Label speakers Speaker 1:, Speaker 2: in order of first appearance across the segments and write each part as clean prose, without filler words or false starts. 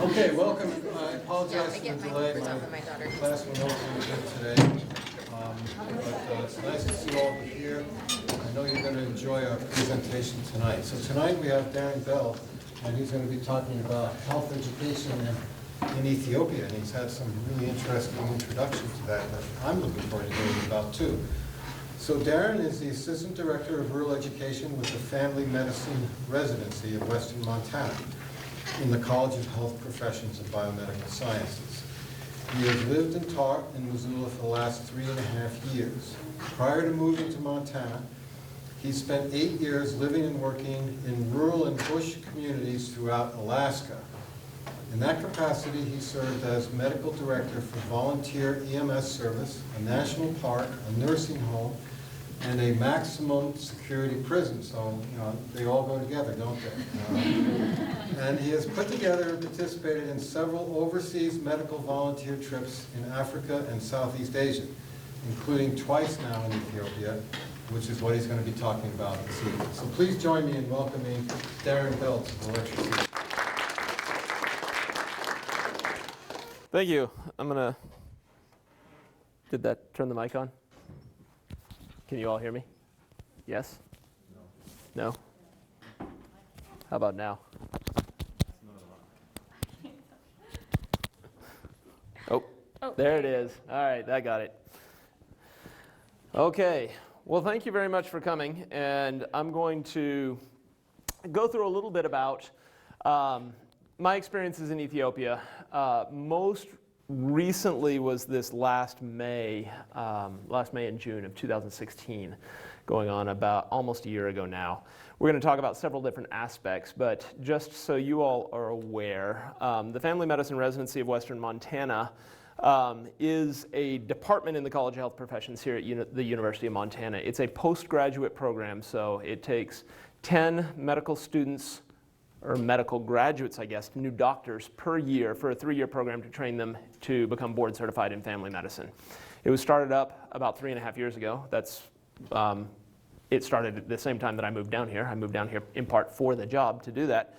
Speaker 1: Okay, welcome. I apologize for the delay. My class went over a bit today. But it's nice to see all of you here. I know you're going to enjoy our presentation tonight. So tonight we have Darren Bell, and he's going to be talking about health education in Ethiopia. And he's had some really interesting introduction to that I'm looking forward to hearing about too. So Darren is the Assistant Director of Rural Education with the Family Medicine Residency of Western Montana in the College of Health Professions and Biomedical Sciences. He has lived and taught in Missoula for the last 3.5 years. Prior to moving to Montana, he spent 8 years living and working in rural and bush communities throughout Alaska. In that capacity, he served as medical director for volunteer EMS service, a national park, a nursing home, and a maximum security prison. So, they all go together, don't they? And he has put together and participated in several overseas medical volunteer trips in Africa and Southeast Asia, including twice now in Ethiopia, which is what he's going to be talking about this evening. So please join me in welcoming Darren Bell to the lecture series.
Speaker 2: Thank you. Did that turn the mic on? Can you all hear me? Yes? No? How about now? Oh, there it is. All right, I got it. Okay. Well, thank you very much for coming. And I'm going to go through a little bit about my experiences in Ethiopia. Most recently was this last May and June of 2016, going on about almost a year ago now. We're going to talk about several different aspects, but just so you all are aware, the Family Medicine Residency of Western Montana is a department in the College of Health Professions here at the University of Montana. It's a postgraduate program, so it takes 10 medical students, or medical graduates, I guess, new doctors per year for a 3-year program to train them to become board certified in family medicine. It was started up about 3.5 years ago. It started at the same time that I moved down here. I moved down here in part for the job to do that.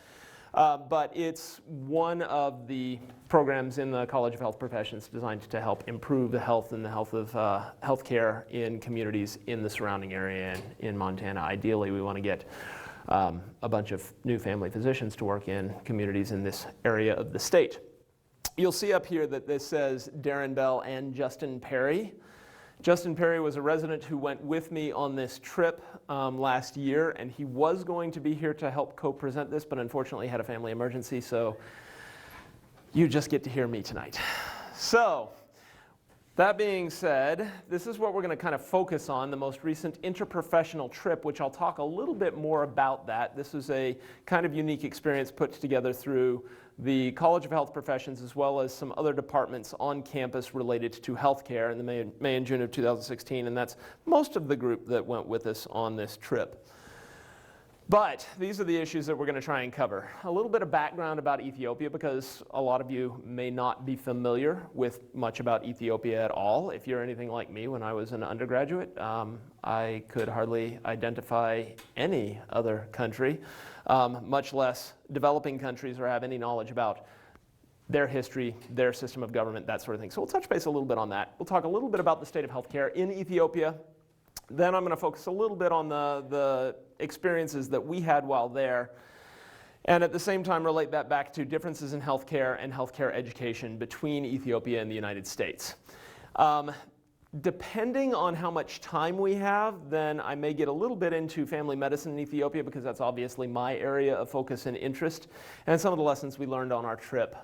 Speaker 2: But it's one of the programs in the College of Health Professions designed to help improve the health and the health of healthcare in communities in the surrounding area in Montana. Ideally, we want to get a bunch of new family physicians to work in communities in this area of the state. You'll see up here that this says Darren Bell and Justin Perry. Justin Perry was a resident who went with me on this trip last year, and he was going to be here to help co-present this, but unfortunately had a family emergency, so you just get to hear me tonight. So, that being said, this is what we're going to kind of focus on, the most recent interprofessional trip, which I'll talk a little bit more about that. This is a kind of unique experience put together through the College of Health Professions as well as some other departments on campus related to healthcare in the May and June of 2016, and that's most of the group that went with us on this trip. But these are the issues that we're going to try and cover. A little bit of background about Ethiopia, because a lot of you may not be familiar with much about Ethiopia at all. If you're anything like me, when I was an undergraduate, I could hardly identify any other country, much less developing countries, or have any knowledge about their history, their system of government, that sort of thing. So we'll touch base a little bit on that. We'll talk a little bit about the state of healthcare in Ethiopia. Then I'm going to focus a little bit on the experiences that we had while there, and at the same time relate that back to differences in healthcare and healthcare education between Ethiopia and the United States. Depending on how much time we have, then I may get a little bit into family medicine in Ethiopia, because that's obviously my area of focus and interest, and some of the lessons we learned on our trip,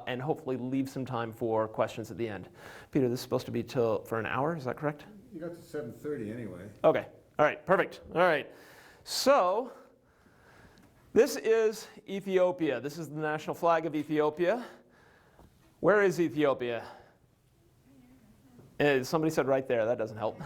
Speaker 2: and hopefully leave some time for questions at the end. Peter, this is supposed to be for an hour, is that correct?
Speaker 1: You got to 7:30 anyway.
Speaker 2: Okay. All right. Perfect. All right. So this is Ethiopia. This is the national flag of Ethiopia. Where is Ethiopia? Somebody said right there. That doesn't help.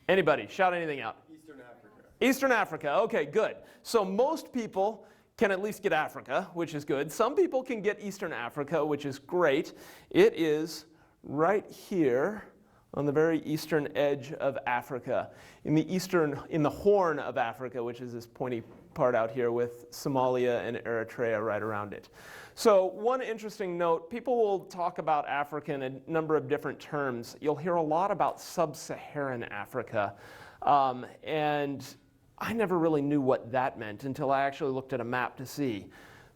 Speaker 2: Anybody? Shout anything out.
Speaker 1: Eastern Africa.
Speaker 2: Eastern Africa. Okay, good. So most people can at least get Africa, which is good. Some people can get Eastern Africa, which is great. It is right here on the very eastern edge of Africa, in the Horn of Africa, which is this pointy part out here with Somalia and Eritrea right around it. So one interesting note, people will talk about Africa in a number of different terms. You'll hear a lot about sub-Saharan Africa, and I never really knew what that meant until I actually looked at a map to see.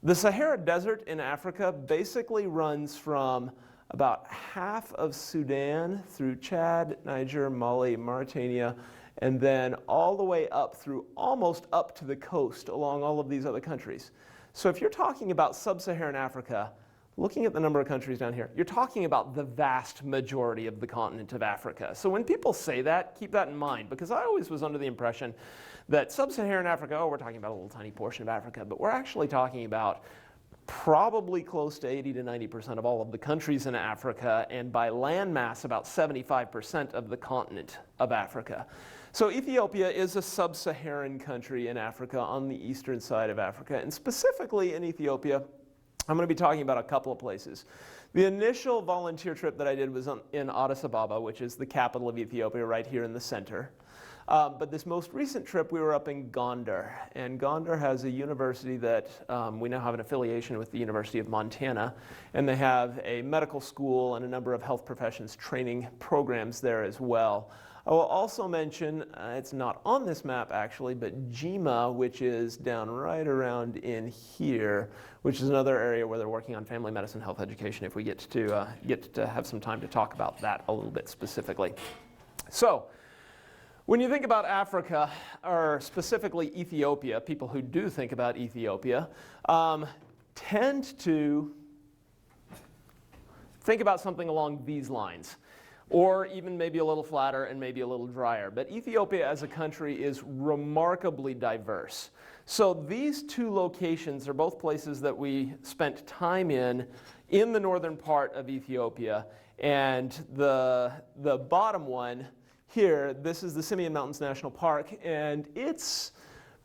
Speaker 2: The Sahara Desert in Africa basically runs from about half of Sudan through Chad, Niger, Mali, Mauritania, and then all the way up through almost up to the coast along all of these other countries. So if you're talking about sub-Saharan Africa, looking at the number of countries down here, you're talking about the vast majority of the continent of Africa. So when people say that, keep that in mind, because I always was under the impression that sub-Saharan Africa, oh, we're talking about a little tiny portion of Africa, but we're actually talking about probably close to 80 to 90% of all of the countries in Africa, and by land mass, about 75% of the continent of Africa. So Ethiopia is a sub-Saharan country in Africa on the eastern side of Africa, and specifically in Ethiopia, I'm going to be talking about a couple of places. The initial volunteer trip that I did was in Addis Ababa, which is the capital of Ethiopia, right here in the center. But this most recent trip, we were up in Gondar, and Gondar has a university that we now have an affiliation with the University of Montana, and they have a medical school and a number of health professions training programs there as well. I will also mention, it's not on this map actually, but Jima, which is down right around in here, which is another area where they're working on family medicine health education, if we get to have some time to talk about that a little bit specifically. So, when you think about Africa, or specifically Ethiopia, people who do think about Ethiopia tend to think about something along these lines, or even maybe a little flatter and maybe a little drier. But Ethiopia as a country is remarkably diverse. So these two locations are both places that we spent time in the northern part of Ethiopia, and the bottom one here, this is the Simien Mountains National Park, and it's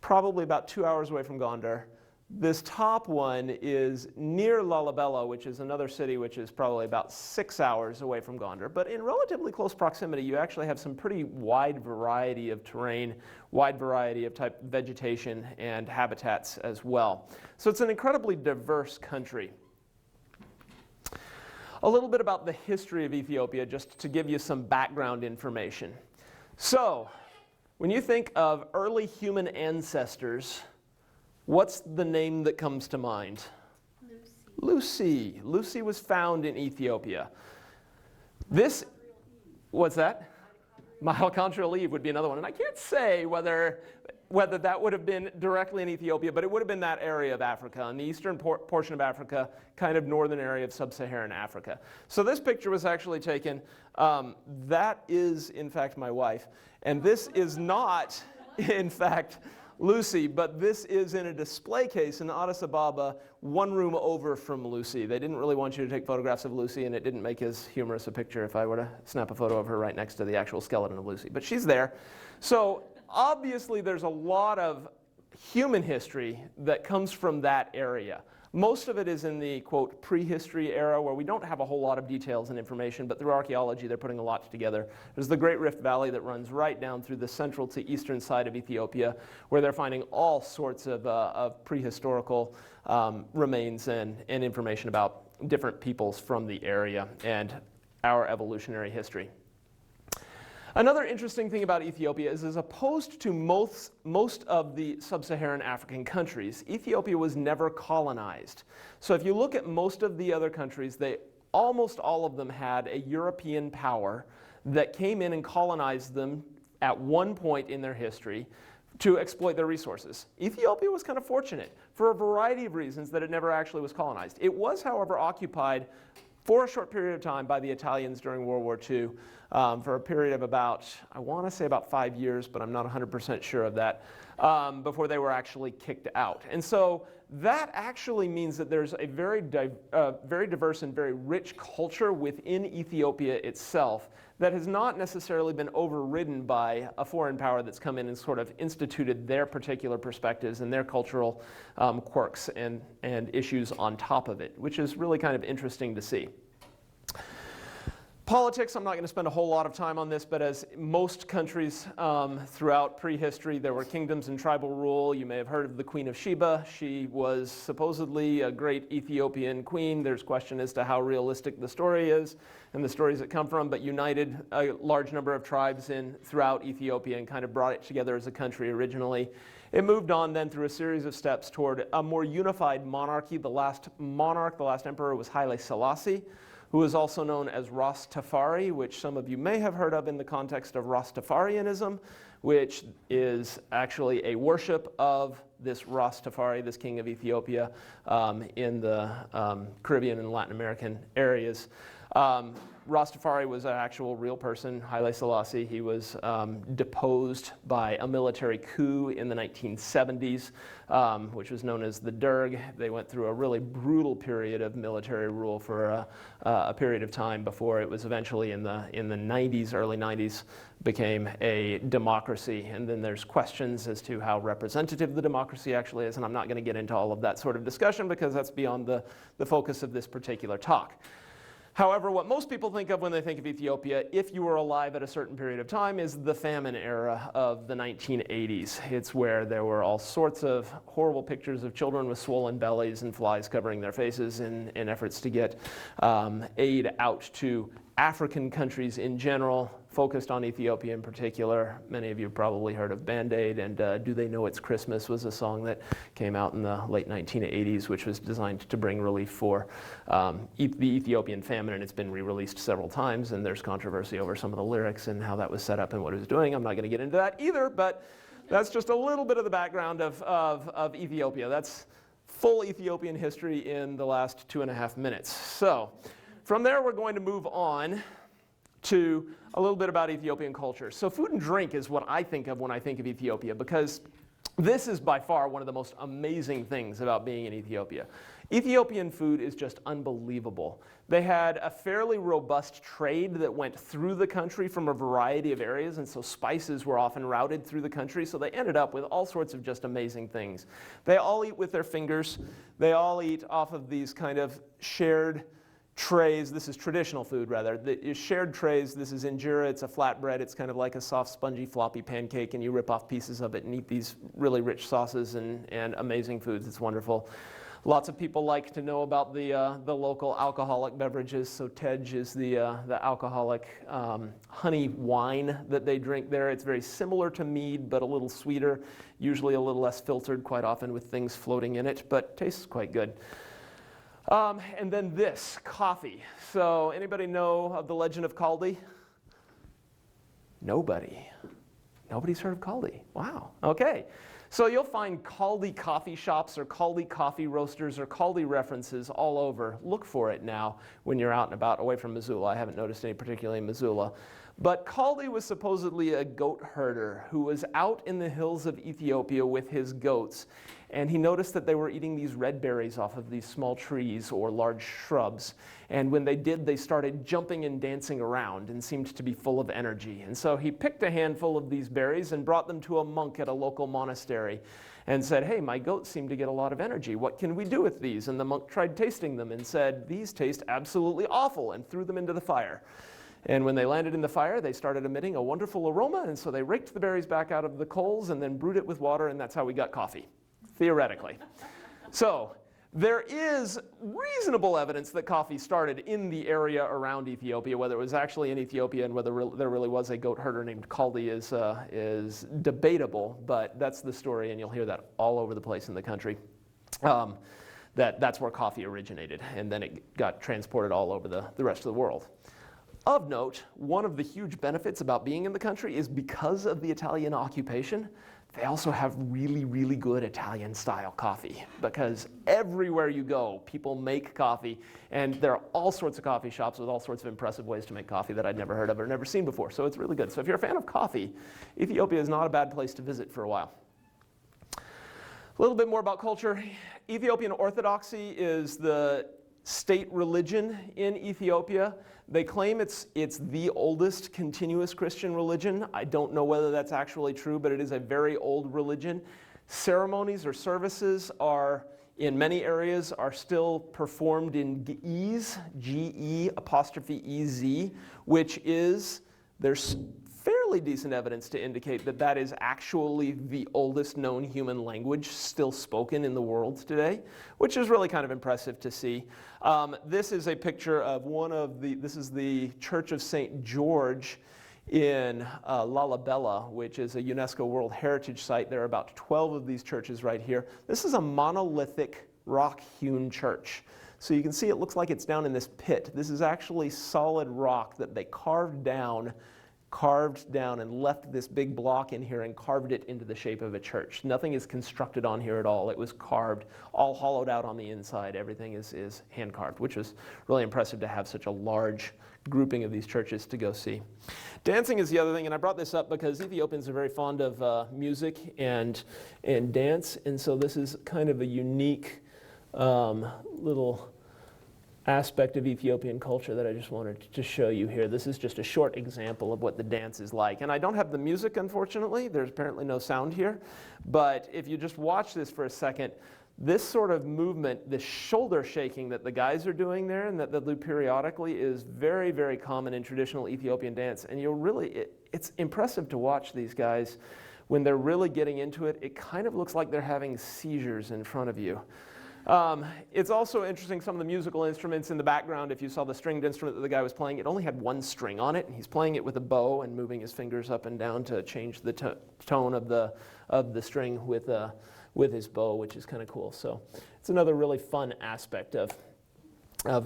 Speaker 2: probably about 2 hours away from Gondar. This top one is near Lalibela, which is another city which is probably about 6 hours away from Gondar. But in relatively close proximity, you actually have some pretty wide variety of terrain, wide variety of type vegetation and habitats as well. So it's an incredibly diverse country. A little bit about the history of Ethiopia, just to give you some background information. So, when you think of early human ancestors, what's the name that comes to mind? Lucy. Lucy was found in Ethiopia. What's that? Mitochondrial Eve would be another one. And I can't say whether that would have been directly in Ethiopia, but it would have been that area of Africa, in the eastern portion of Africa, kind of northern area of sub-Saharan Africa. So this picture was actually taken. That is, in fact, my wife. And this is not, in fact, Lucy, but this is in a display case in Addis Ababa, one room over from Lucy. They didn't really want you to take photographs of Lucy, and it didn't make as humorous a picture if I were to snap a photo of her right next to the actual skeleton of Lucy. But she's there. So obviously there's a lot of human history that comes from that area. Most of it is in the, quote, prehistory era, where we don't have a whole lot of details and information, but through archaeology they're putting a lot together. There's the Great Rift Valley that runs right down through the central to eastern side of Ethiopia, where they're finding all sorts of prehistorical remains and information about different peoples from the area and our evolutionary history. Another interesting thing about Ethiopia is, as opposed to most of the sub-Saharan African countries, Ethiopia was never colonized. So if you look at most of the other countries, almost all of them had a European power that came in and colonized them at one point in their history to exploit their resources. Ethiopia was kind of fortunate for a variety of reasons that it never actually was colonized. It was, however, occupied for a short period of time by the Italians during World War II, for a period of about, I want to say about 5 years, but I'm not 100% sure of that, before they were actually kicked out. And so that actually means that there's a very diverse and very rich culture within Ethiopia itself that has not necessarily been overridden by a foreign power that's come in and sort of instituted their particular perspectives and their cultural quirks and issues on top of it, which is really kind of interesting to see. Politics, I'm not going to spend a whole lot of time on this, but as most countries throughout prehistory, there were kingdoms and tribal rule. You may have heard of the Queen of Sheba. She was supposedly a great Ethiopian queen. There's question as to how realistic the story is and the stories that come from, but united a large number of tribes throughout Ethiopia and kind of brought it together as a country originally. It moved on then through a series of steps toward a more unified monarchy. The last monarch, the last emperor was Haile Selassie, who is also known as Rastafari, which some of you may have heard of in the context of Rastafarianism, which is actually a worship of this Rastafari, this king of Ethiopia, in the Caribbean and Latin American areas. Rastafari was an actual real person, Haile Selassie. He was deposed by a military coup in the 1970s, which was known as the Derg. They went through a really brutal period of military rule for a period of time before it was eventually in the 90s, early 90s, became a democracy. And then there's questions as to how representative the democracy actually is, and I'm not going to get into all of that sort of discussion because that's beyond the focus of this particular talk. However, what most people think of when they think of Ethiopia, if you were alive at a certain period of time, is the famine era of the 1980s. It's where there were all sorts of horrible pictures of children with swollen bellies and flies covering their faces in efforts to get aid out to African countries in general, focused on Ethiopia in particular. Many of you have probably heard of Band-Aid, and Do They Know It's Christmas was a song that came out in the late 1980s, which was designed to bring relief for the Ethiopian famine, and it's been re-released several times, and there's controversy over some of the lyrics and how that was set up and what it was doing. I'm not going to get into that either, but that's just a little bit of the background of Ethiopia. That's full Ethiopian history in the last 2.5 minutes. So from there, we're going to move on to a little bit about Ethiopian culture. So food and drink is what I think of when I think of Ethiopia, because this is by far one of the most amazing things about being in Ethiopia. Ethiopian food is just unbelievable. They had a fairly robust trade that went through the country from a variety of areas, and so spices were often routed through the country, so they ended up with all sorts of just amazing things. They all eat with their fingers. They all eat off of these kind of shared trays. This is traditional food, rather. The shared trays. This is injera. It's a flatbread. It's kind of like a soft, spongy, floppy pancake, and you rip off pieces of it and eat these really rich sauces and amazing foods. It's wonderful. Lots of people like to know about the local alcoholic beverages. So tej is the alcoholic honey wine that they drink there. It's very similar to mead, but a little sweeter, usually a little less filtered, quite often with things floating in it, but tastes quite good. And then this, coffee. So anybody know of the legend of Kaldi? Nobody. Nobody's heard of Kaldi. Wow. Okay. So you'll find Kaldi coffee shops or Kaldi coffee roasters or Kaldi references all over. Look for it now when you're out and about away from Missoula. I haven't noticed any particularly in Missoula. But Kaldi was supposedly a goat herder who was out in the hills of Ethiopia with his goats. And he noticed that they were eating these red berries off of these small trees or large shrubs. And when they did, they started jumping and dancing around and seemed to be full of energy. And so he picked a handful of these berries and brought them to a monk at a local monastery and said, "Hey, my goats seem to get a lot of energy. What can we do with these?" And the monk tried tasting them and said, "These taste absolutely awful," and threw them into the fire. And when they landed in the fire, they started emitting a wonderful aroma, and so they raked the berries back out of the coals and then brewed it with water, and that's how we got coffee, theoretically. So there is reasonable evidence that coffee started in the area around Ethiopia. Whether it was actually in Ethiopia and whether there really was a goat herder named Kaldi is debatable, but that's the story, and you'll hear that all over the place in the country. That's where coffee originated, and then it got transported all over the rest of the world. Of note, one of the huge benefits about being in the country is because of the Italian occupation, they also have really, really good Italian-style coffee, because everywhere you go, people make coffee, and there are all sorts of coffee shops with all sorts of impressive ways to make coffee that I'd never heard of or never seen before, so it's really good. So if you're a fan of coffee, Ethiopia is not a bad place to visit for a while. A little bit more about culture. Ethiopian Orthodoxy is the state religion in Ethiopia. They claim it's the oldest continuous Christian religion. I don't know whether that's actually true, but it is a very old religion. Ceremonies or services are in many areas are still performed in Ge'ez, G-E''EZ, which is, there's fairly decent evidence to indicate that that is actually the oldest known human language still spoken in the world today, which is really kind of impressive to see. This is a picture of this is the Church of St. George in Lalibela, which is a UNESCO World Heritage Site. There are about 12 of these churches right here. This is a monolithic rock-hewn church. So you can see it looks like it's down in this pit. This is actually solid rock that they carved down and left this big block in here and carved it into the shape of a church. Nothing is constructed on here at all. It was carved, all hollowed out on the inside. Everything is hand carved, which was really impressive to have such a large grouping of these churches to go see. Dancing is the other thing, and I brought this up because Ethiopians are very fond of music and dance, and so this is kind of a unique little aspect of Ethiopian culture that I just wanted to show you here. This is just a short example of what the dance is like. And I don't have the music, unfortunately. There's apparently no sound here. But if you just watch this for a second, this sort of movement, this shoulder shaking that the guys are doing there and that they'll do periodically is very, very common in traditional Ethiopian dance. And it's impressive to watch these guys when they're really getting into it. It kind of looks like they're having seizures in front of you. It's also interesting, some of the musical instruments in the background. If you saw the stringed instrument that the guy was playing, it only had one string on it, and he's playing it with a bow and moving his fingers up and down to change the tone of the string with his bow, which is kind of cool. So it's another really fun aspect of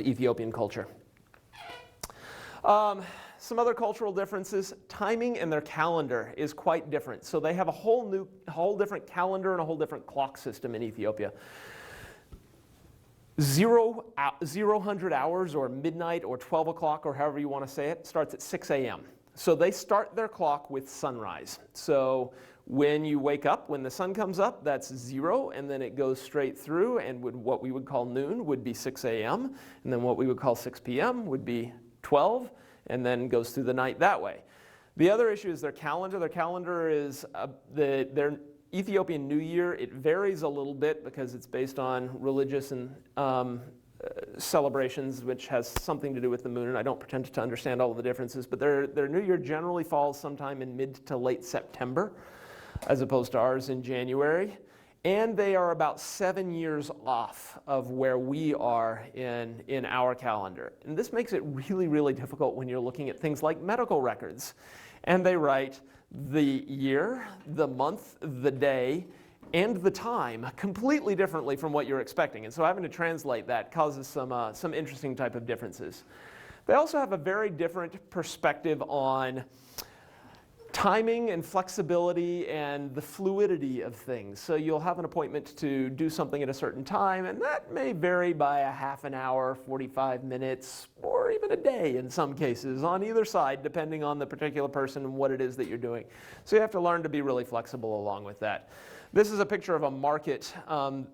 Speaker 2: Ethiopian culture. Some other cultural differences. Timing and their calendar is quite different. So they have a whole different calendar and a whole different clock system in Ethiopia. 0000 hours or midnight or 12 o'clock or however you want to say it starts at 6 a.m. So they start their clock with sunrise. So when you wake up, when the sun comes up, that's 0, and then it goes straight through, and what we would call noon would be 6 a.m., and then what we would call 6 p.m. would be 12, and then goes through the night that way. The other issue is their calendar. Their calendar is their Ethiopian New Year. It varies a little bit because it's based on religious and celebrations, which has something to do with the moon, and I don't pretend to understand all of the differences, but their New Year generally falls sometime in mid to late September, as opposed to ours in January. And they are about 7 years off of where we are in our calendar. And this makes it really, really difficult when you're looking at things like medical records. And they write the year, the month, the day, and the time completely differently from what you're expecting. And so having to translate that causes some interesting type of differences. They also have a very different perspective on timing and flexibility and the fluidity of things. So you'll have an appointment to do something at a certain time, and that may vary by a half an hour, 45 minutes, or even a day in some cases on either side, depending on the particular person and what it is that you're doing. So you have to learn to be really flexible along with that. This is a picture of a market,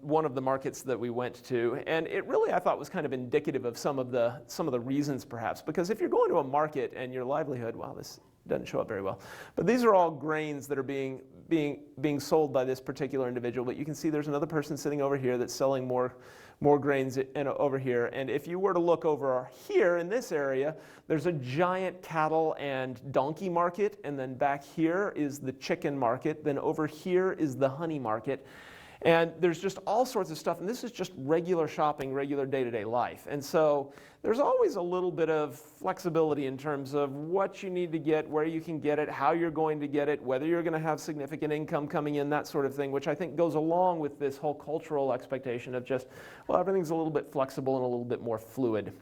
Speaker 2: one of the markets that we went to, and it really, I thought, was kind of indicative of some of the reasons perhaps, because if you're going to a market and your livelihood, wow, this doesn't show up very well, but these are all grains that are being sold by this particular individual. But you can see there's another person sitting over here that's selling more grains over here. And if you were to look over here in this area, there's a giant cattle and donkey market, and then back here is the chicken market, then over here is the honey market. And there's just all sorts of stuff, and this is just regular shopping, regular day-to-day life. And so there's always a little bit of flexibility in terms of what you need to get, where you can get it, how you're going to get it, whether you're going to have significant income coming in, that sort of thing, which I think goes along with this whole cultural expectation of just, well, everything's a little bit flexible and a little bit more fluid.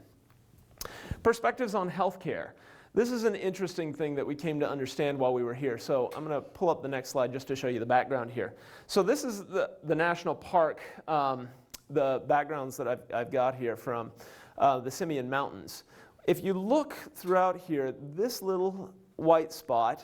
Speaker 2: Perspectives on healthcare. This is an interesting thing that we came to understand while we were here. So I'm going to pull up the next slide just to show you the background here. So this is the national park, the backgrounds that I've got here from the Simien Mountains. If you look throughout here, this little white spot,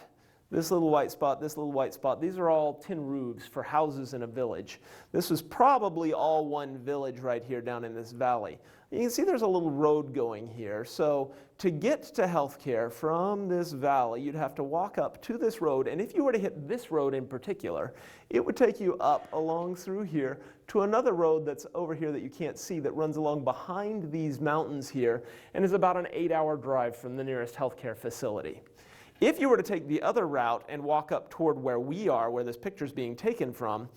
Speaker 2: this little white spot, this little white spot, these are all tin roofs for houses in a village. This was probably all one village right here down in this valley. You can see there's a little road going here. So to get to healthcare from this valley, you'd have to walk up to this road, and if you were to hit this road in particular, it would take you up along through here to another road that's over here that you can't see that runs along behind these mountains here and is about an 8-hour drive from the nearest healthcare facility. If you were to take the other route and walk up toward where we are, where this picture is being taken from,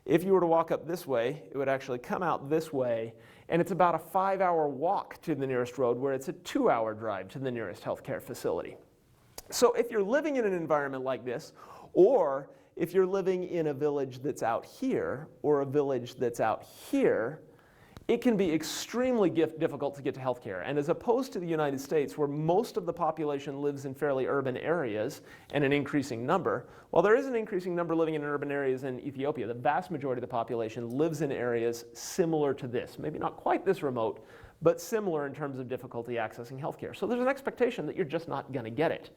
Speaker 2: if you were to walk up this way, it would actually come out this way, and it's about a 5-hour walk to the nearest road, where it's a 2-hour drive to the nearest healthcare facility. So if you're living in an environment like this, or if you're living in a village that's out here, or a village that's out here, it can be extremely difficult to get to healthcare. And as opposed to the United States, where most of the population lives in fairly urban areas, and an increasing number, while there is an increasing number living in urban areas in Ethiopia, the vast majority of the population lives in areas similar to this. Maybe not quite this remote, but similar in terms of difficulty accessing healthcare. So there's an expectation that you're just not going to get it.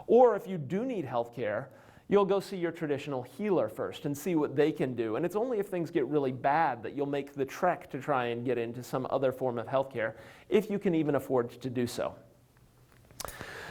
Speaker 2: Or if you do need healthcare, you'll go see your traditional healer first and see what they can do. And it's only if things get really bad that you'll make the trek to try and get into some other form of healthcare, if you can even afford to do so.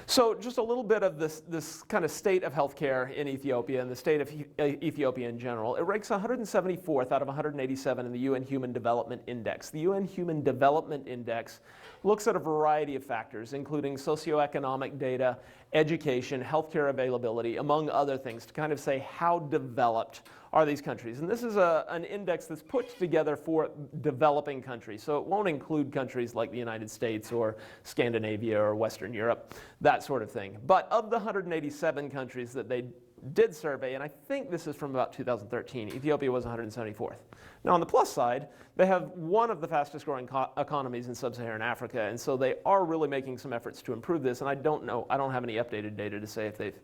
Speaker 2: So just a little bit of this kind of state of healthcare in Ethiopia and the state of Ethiopia in general. It ranks 174th out of 187 in the UN Human Development Index. The UN Human Development Index looks at a variety of factors, including socioeconomic data, education, healthcare availability, among other things, to kind of say how developed are these countries. And this is an index that's put together for developing countries. So it won't include countries like the United States or Scandinavia or Western Europe, that sort of thing. But of the 187 countries that they did survey, and I think this is from about 2013, Ethiopia was 174th. Now on the plus side, they have one of the fastest growing economies in sub-Saharan Africa, and so they are really making some efforts to improve this, and I don't have any updated data to say if they've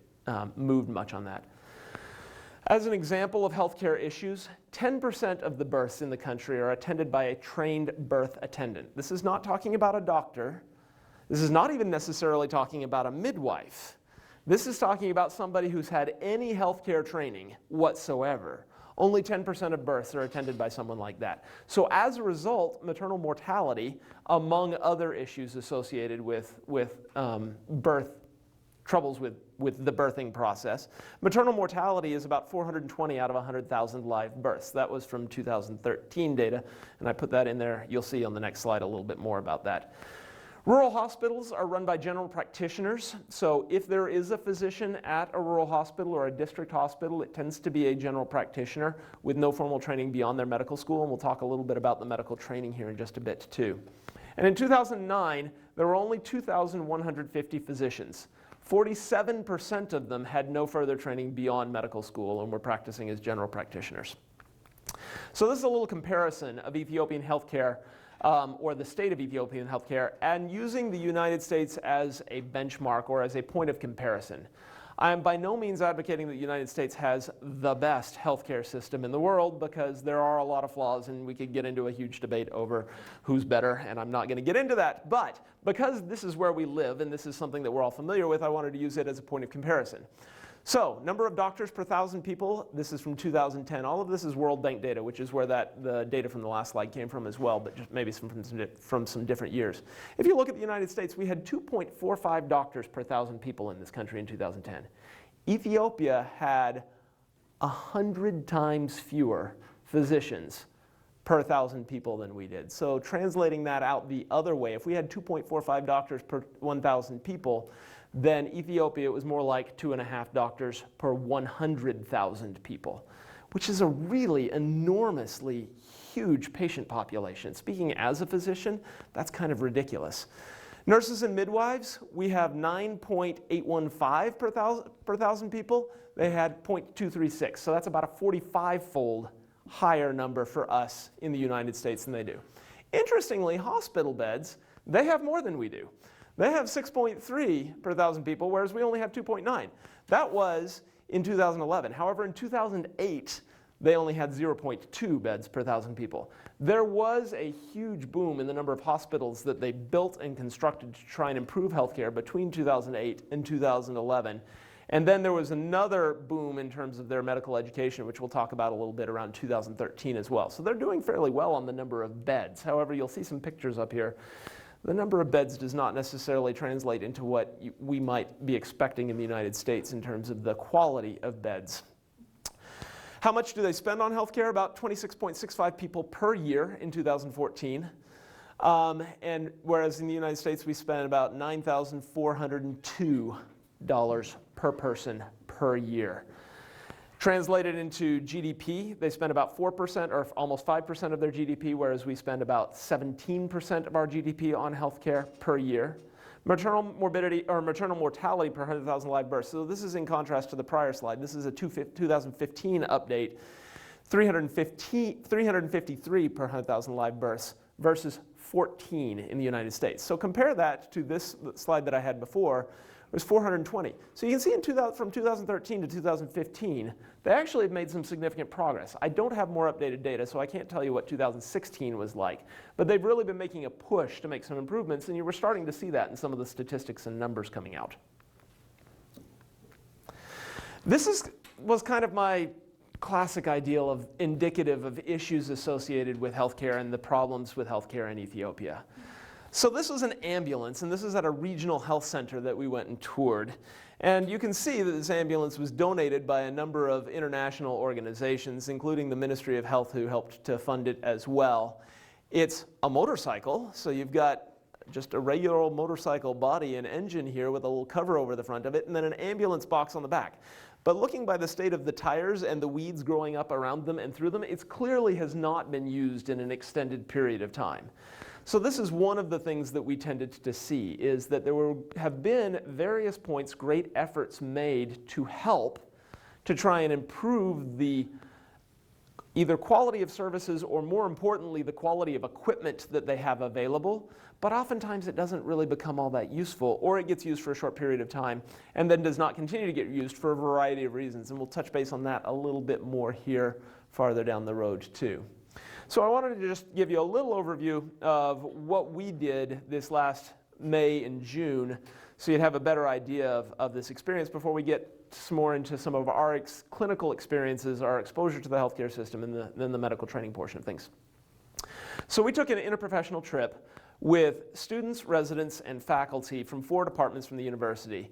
Speaker 2: moved much on that. As an example of healthcare issues, 10% of the births in the country are attended by a trained birth attendant. This is not talking about a doctor. This is not even necessarily talking about a midwife. This is talking about somebody who's had any healthcare training whatsoever. Only 10% of births are attended by someone like that. So as a result, maternal mortality, among other issues associated with birth, troubles with the birthing process, maternal mortality is about 420 out of 100,000 live births. That was from 2013 data, and I put that in there. You'll see on the next slide a little bit more about that. Rural hospitals are run by general practitioners, so if there is a physician at a rural hospital or a district hospital, it tends to be a general practitioner with no formal training beyond their medical school, and we'll talk a little bit about the medical training here in just a bit too. And in 2009, there were only 2,150 physicians. 47% of them had no further training beyond medical school and were practicing as general practitioners. So this is a little comparison of Ethiopian healthcare, or the state of Ethiopian healthcare, and using the United States as a benchmark or as a point of comparison. I am by no means advocating that the United States has the best healthcare system in the world, because there are a lot of flaws and we could get into a huge debate over who's better, and I'm not going to get into that. But because this is where we live and this is something that we're all familiar with, I wanted to use it as a point of comparison. So, number of doctors per 1,000 people, this is from 2010. All of this is World Bank data, which is where the data from the last slide came from as well, but just maybe from some different years. If you look at the United States, we had 2.45 doctors per 1,000 people in this country in 2010. Ethiopia had 100 times fewer physicians per 1,000 people than we did. So translating that out the other way, if we had 2.45 doctors per 1,000 people, then Ethiopia was more like 2.5 doctors per 100,000 people, which is a really enormously huge patient population. Speaking as a physician, that's kind of ridiculous. Nurses and midwives, we have 9.815 per thousand people. They had 0.236, so that's about a 45-fold higher number for us in the United States than they do. Interestingly, hospital beds, they have more than we do. They have 6.3 per 1,000 people, whereas we only have 2.9. That was in 2011. However, in 2008, they only had 0.2 beds per 1,000 people. There was a huge boom in the number of hospitals that they built and constructed to try and improve healthcare between 2008 and 2011. And then there was another boom in terms of their medical education, which we'll talk about a little bit around 2013 as well. So they're doing fairly well on the number of beds. However, you'll see some pictures up here. The number of beds does not necessarily translate into what we might be expecting in the United States in terms of the quality of beds. How much do they spend on healthcare? About 26.65 people per year in 2014. And whereas in the United States we spend about $9,402 per person per year. Translated into GDP, they spend about 4% or almost 5% of their GDP, whereas we spend about 17% of our GDP on healthcare per year. Maternal morbidity or maternal mortality per 100,000 live births. So this is in contrast to the prior slide. This is a 2015 update, 353 per 100,000 live births versus 14 in the United States. So compare that to this slide that I had before. It was 420. So you can see from 2013 to 2015, they actually have made some significant progress. I don't have more updated data, so I can't tell you what 2016 was like. But they've really been making a push to make some improvements, and you were starting to see that in some of the statistics and numbers coming out. This was kind of my classic ideal of indicative of issues associated with healthcare and the problems with healthcare in Ethiopia. So this was an ambulance, and this is at a regional health center that we went and toured. And you can see that this ambulance was donated by a number of international organizations, including the Ministry of Health, who helped to fund it as well. It's a motorcycle, so you've got just a regular old motorcycle body and engine here with a little cover over the front of it, and then an ambulance box on the back. But looking by the state of the tires and the weeds growing up around them and through them, it clearly has not been used in an extended period of time. So this is one of the things that we tended to see, is that there have been various points, great efforts made to help to try and improve the either quality of services or, more importantly, the quality of equipment that they have available. But oftentimes it doesn't really become all that useful, or it gets used for a short period of time and then does not continue to get used for a variety of reasons. And we'll touch base on that a little bit more here farther down the road too. So I wanted to just give you a little overview of what we did this last May and June, so you'd have a better idea of this experience before we get some more into some of our clinical experiences, our exposure to the healthcare system, and then the medical training portion of things. So we took an interprofessional trip with students, residents, and faculty from 4 departments from the university.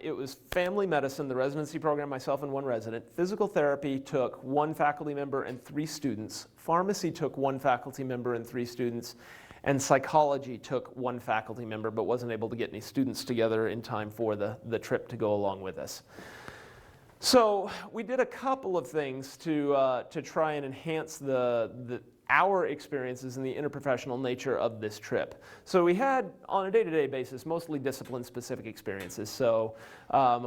Speaker 2: It was family medicine, the residency program, myself and 1 resident. Physical therapy took 1 faculty member and 3 students. Pharmacy took 1 faculty member and 3 students. And psychology took 1 faculty member, but wasn't able to get any students together in time for the trip to go along with us. So we did a couple of things to try and enhance our experiences in the interprofessional nature of this trip. So we had, on a day-to-day basis, mostly discipline-specific experiences. So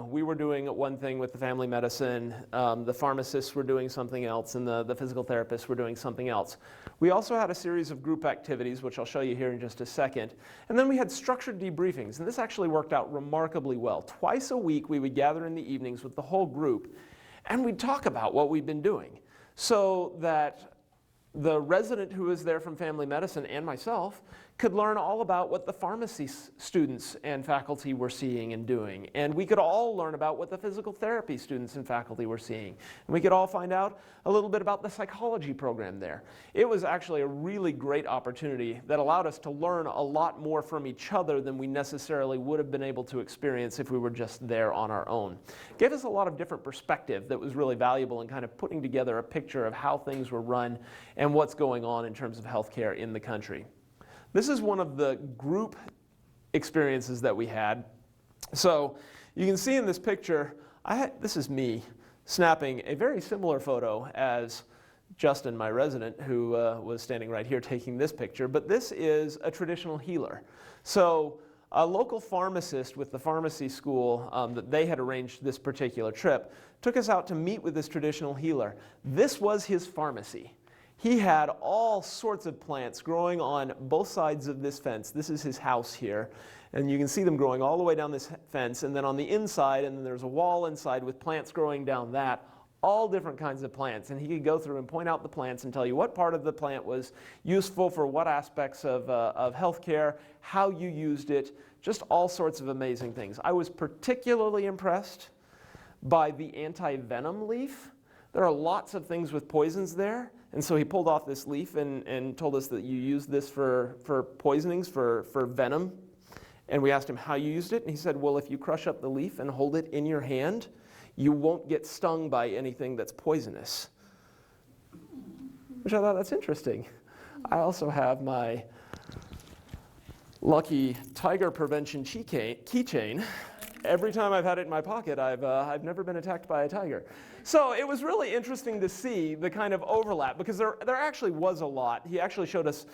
Speaker 2: we were doing one thing with the family medicine, the pharmacists were doing something else, and the physical therapists were doing something else. We also had a series of group activities, which I'll show you here in just a second. And then we had structured debriefings, and this actually worked out remarkably well. Twice a week, we would gather in the evenings with the whole group, and we'd talk about what we'd been doing, so that the resident who was there from family medicine and myself could learn all about what the pharmacy students and faculty were seeing and doing. And we could all learn about what the physical therapy students and faculty were seeing. And we could all find out a little bit about the psychology program there. It was actually a really great opportunity that allowed us to learn a lot more from each other than we necessarily would have been able to experience if we were just there on our own. It gave us a lot of different perspective that was really valuable in kind of putting together a picture of how things were run and what's going on in terms of healthcare in the country. This is one of the group experiences that we had. So you can see in this picture, this is me snapping a very similar photo as Justin, my resident, who was standing right here taking this picture. But this is a traditional healer. So a local pharmacist with the pharmacy school that they had arranged this particular trip took us out to meet with this traditional healer. This was his pharmacy. He had all sorts of plants growing on both sides of this fence. This is his house here. And you can see them growing all the way down this fence. And then on the inside, and then there's a wall inside with plants growing down that, all different kinds of plants. And he could go through and point out the plants and tell you what part of the plant was useful for what aspects of healthcare, how you used it, just all sorts of amazing things. I was particularly impressed by the anti-venom leaf. There are lots of things with poisons there. And so he pulled off this leaf and told us that you use this for poisonings, for venom. And we asked him how you used it. And he said, well, if you crush up the leaf and hold it in your hand, you won't get stung by anything that's poisonous. Which I thought, that's interesting. I also have my lucky tiger prevention keychain. Every time I've had it in my pocket, I've never been attacked by a tiger. So it was really interesting to see the kind of overlap, because there actually was a lot. He actually showed us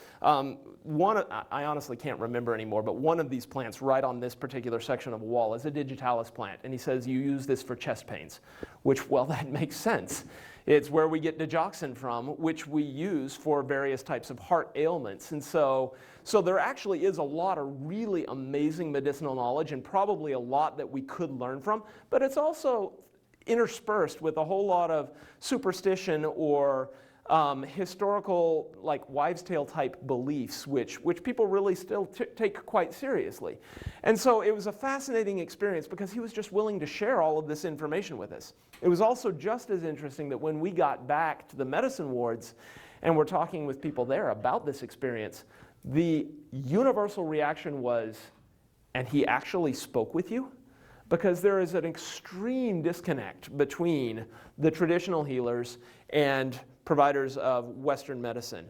Speaker 2: one, I honestly can't remember anymore, but one of these plants right on this particular section of a wall is a digitalis plant. And he says you use this for chest pains, which, well, that makes sense. It's where we get digoxin from, which we use for various types of heart ailments. And so there actually is a lot of really amazing medicinal knowledge, and probably a lot that we could learn from, but it's also interspersed with a whole lot of superstition or historical, like wives' tale type beliefs, which people really still take quite seriously. And so it was a fascinating experience because he was just willing to share all of this information with us. It was also just as interesting that when we got back to the medicine wards and we're talking with people there about this experience, the universal reaction was, and he actually spoke with you? Because there is an extreme disconnect between the traditional healers and providers of Western medicine.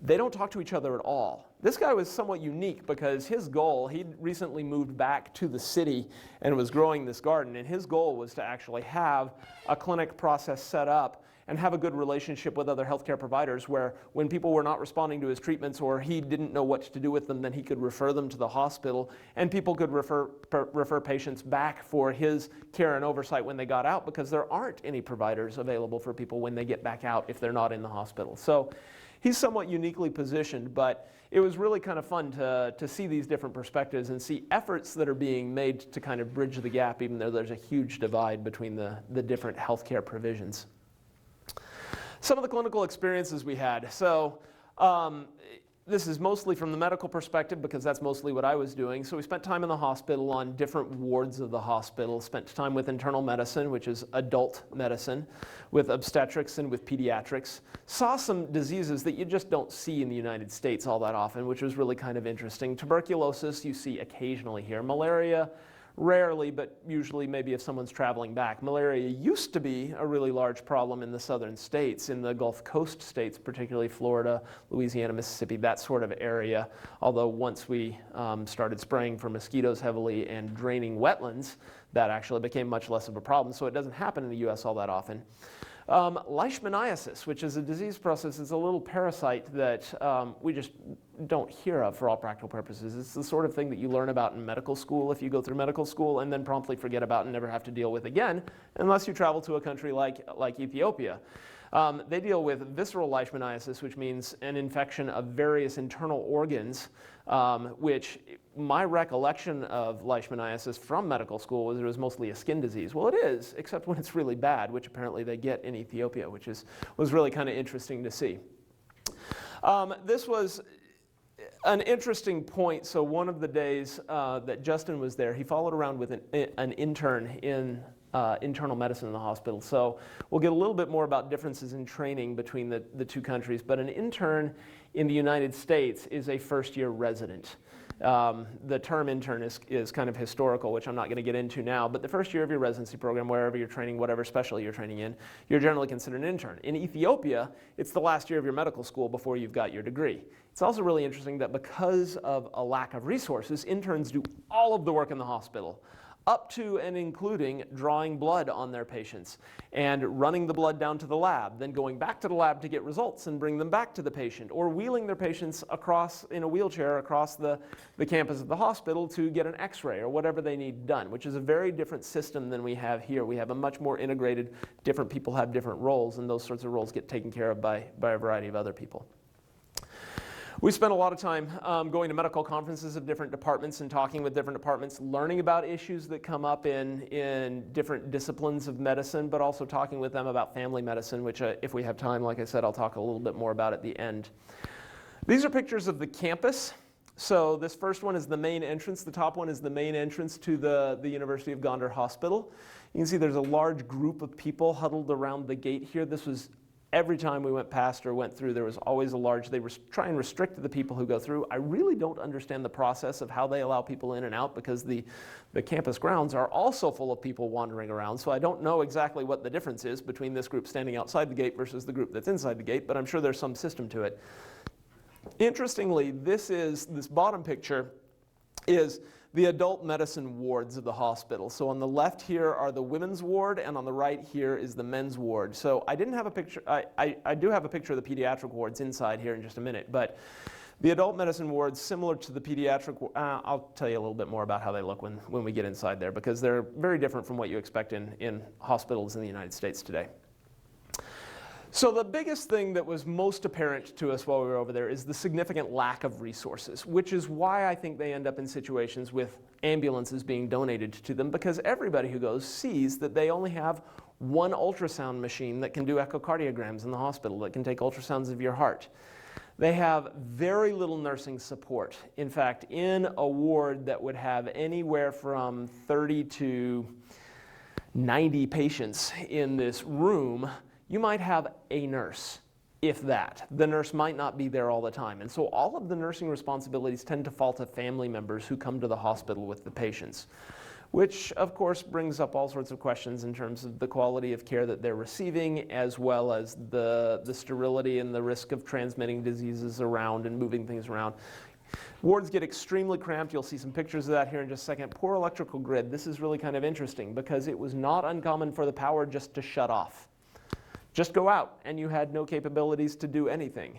Speaker 2: They don't talk to each other at all. This guy was somewhat unique because his goal, he'd recently moved back to the city and was growing this garden, and his goal was to actually have a clinic process set up and have a good relationship with other healthcare providers, where when people were not responding to his treatments or he didn't know what to do with them, then he could refer them to the hospital, and people could refer patients back for his care and oversight when they got out, because there aren't any providers available for people when they get back out if they're not in the hospital. So he's somewhat uniquely positioned, but it was really kind of fun to see these different perspectives and see efforts that are being made to kind of bridge the gap, even though there's a huge divide between the different healthcare provisions. Some of the clinical experiences we had. So this is mostly from the medical perspective, because that's mostly what I was doing. So we spent time in the hospital on different wards of the hospital, spent time with internal medicine, which is adult medicine, with obstetrics and with pediatrics. Saw some diseases that you just don't see in the United States all that often, which was really kind of interesting. Tuberculosis you see occasionally here. Malaria, rarely, but usually maybe if someone's traveling back. Malaria used to be a really large problem in the southern states, in the Gulf Coast states, particularly Florida, Louisiana, Mississippi, that sort of area. Although once we started spraying for mosquitoes heavily and draining wetlands, that actually became much less of a problem. So it doesn't happen in the US all that often. Leishmaniasis, which is a disease process, is a little parasite that we just don't hear of for all practical purposes. It's the sort of thing that you learn about in medical school if you go through medical school, and then promptly forget about and never have to deal with again, unless you travel to a country like Ethiopia. They deal with visceral leishmaniasis, which means an infection of various internal organs, which my recollection of leishmaniasis from medical school was it was mostly a skin disease. Well, it is, except when it's really bad, which apparently they get in Ethiopia, which was really kind of interesting to see. This was an interesting point. So one of the days that Justin was there, he followed around with an intern in internal medicine in the hospital. So we'll get a little bit more about differences in training between the two countries, but an intern in the United States is a first-year resident. The term intern is kind of historical, which I'm not going to get into now, but the first year of your residency program, wherever you're training, whatever specialty you're training in, you're generally considered an intern. In Ethiopia, it's the last year of your medical school before you've got your degree. It's also really interesting that because of a lack of resources, interns do all of the work in the hospital, up to and including drawing blood on their patients and running the blood down to the lab, then going back to the lab to get results and bring them back to the patient, or wheeling their patients across in a wheelchair across the campus of the hospital to get an x-ray or whatever they need done, which is a very different system than we have here. We have a much more integrated, different people have different roles, and those sorts of roles get taken care of by a variety of other people. We spent a lot of time going to medical conferences of different departments and talking with different departments, learning about issues that come up in different disciplines of medicine, but also talking with them about family medicine, which if we have time, like I said, I'll talk a little bit more about at the end. These are pictures of the campus. So this first one is the main entrance. The top one is the main entrance to the University of Gondar Hospital. You can see there's a large group of people huddled around the gate here. This was every time we went past or went through, there was always a large, they try and restrict the people who go through. I really don't understand the process of how they allow people in and out, because the campus grounds are also full of people wandering around. So I don't know exactly what the difference is between this group standing outside the gate versus the group that's inside the gate, but I'm sure there's some system to it. Interestingly, this bottom picture is the adult medicine wards of the hospital. So on the left here are the women's ward, and on the right here is the men's ward. So I didn't have a picture, I do have a picture of the pediatric wards inside here in just a minute, but the adult medicine wards, similar to the pediatric, I'll tell you a little bit more about how they look when we get inside there, because they're very different from what you expect in hospitals in the United States today. So the biggest thing that was most apparent to us while we were over there is the significant lack of resources, which is why I think they end up in situations with ambulances being donated to them, because everybody who goes sees that they only have one ultrasound machine that can do echocardiograms in the hospital, that can take ultrasounds of your heart. They have very little nursing support. In fact, in a ward that would have anywhere from 30 to 90 patients in this room, you might have a nurse, if that. The nurse might not be there all the time. And so all of the nursing responsibilities tend to fall to family members who come to the hospital with the patients, which of course brings up all sorts of questions in terms of the quality of care that they're receiving, as well as the sterility and the risk of transmitting diseases around and moving things around. Wards get extremely cramped. You'll see some pictures of that here in just a second. Poor electrical grid. This is really kind of interesting, because it was not uncommon for the power just to shut off. Just go out, and you had no capabilities to do anything.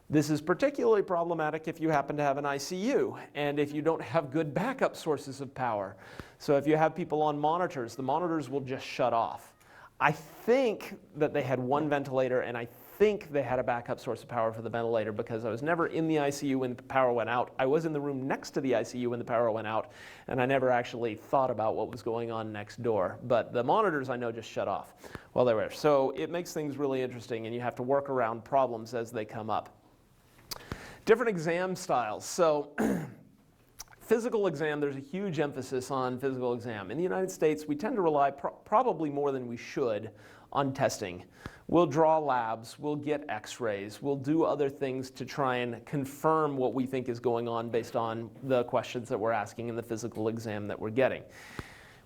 Speaker 2: This is particularly problematic if you happen to have an ICU, and if you don't have good backup sources of power. So if you have people on monitors, the monitors will just shut off. I think that they had one ventilator, and I think they had a backup source of power for the ventilator, because I was never in the ICU when the power went out. I was in the room next to the ICU when the power went out, and I never actually thought about what was going on next door. But the monitors, I know, just shut off while they were there. So it makes things really interesting, and you have to work around problems as they come up. Different exam styles. So physical exam, there's a huge emphasis on physical exam. In the United States, we tend to rely probably more than we should on testing. We'll draw labs, we'll get x-rays, we'll do other things to try and confirm what we think is going on based on the questions that we're asking in the physical exam that we're getting.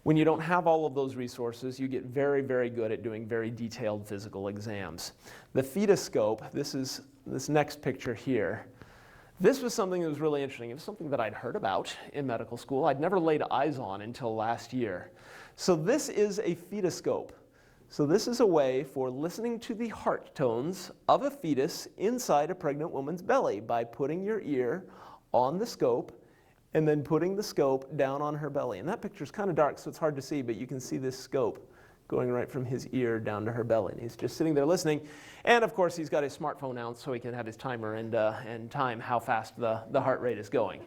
Speaker 2: When you don't have all of those resources, you get very, very good at doing very detailed physical exams. The fetoscope, this next picture here, this was something that was really interesting. It was something that I'd heard about in medical school. I'd never laid eyes on until last year. So this is a fetoscope. So this is a way for listening to the heart tones of a fetus inside a pregnant woman's belly by putting your ear on the scope and then putting the scope down on her belly. And that picture's kind of dark, so it's hard to see, but you can see this scope going right from his ear down to her belly. And he's just sitting there listening. And of course, he's got his smartphone out so he can have his timer and time how fast the heart rate is going.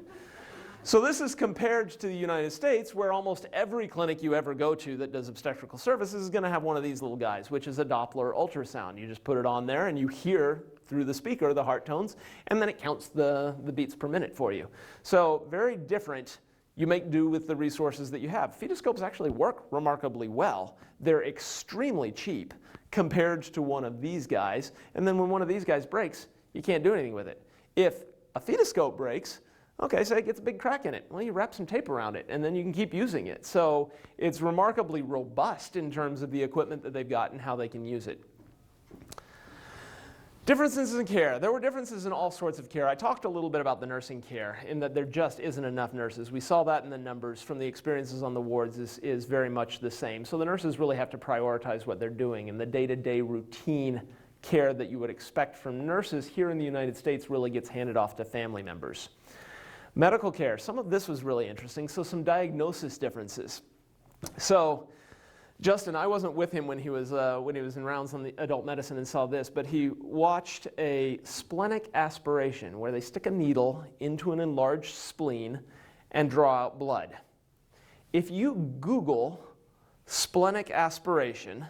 Speaker 2: So this is compared to the United States, where almost every clinic you ever go to that does obstetrical services is going to have one of these little guys, which is a Doppler ultrasound. You just put it on there and you hear through the speaker the heart tones, and then it counts the beats per minute for you. So very different. You make do with the resources that you have. Fetoscopes actually work remarkably well. They're extremely cheap compared to one of these guys, and then when one of these guys breaks, you can't do anything with it. If a fetoscope breaks, okay, so it gets a big crack in it. Well, you wrap some tape around it, and then you can keep using it. So it's remarkably robust in terms of the equipment that they've got and how they can use it. Differences in care. There were differences in all sorts of care. I talked a little bit about the nursing care, in that there just isn't enough nurses. We saw that in the numbers from the experiences on the wards is very much the same. So the nurses really have to prioritize what they're doing, and the day-to-day routine care that you would expect from nurses here in the United States really gets handed off to family members. Medical care, some of this was really interesting. So some diagnosis differences. So Justin, I wasn't with him when he was in rounds on the adult medicine and saw this, but he watched a splenic aspiration where they stick a needle into an enlarged spleen and draw out blood. If you Google splenic aspiration,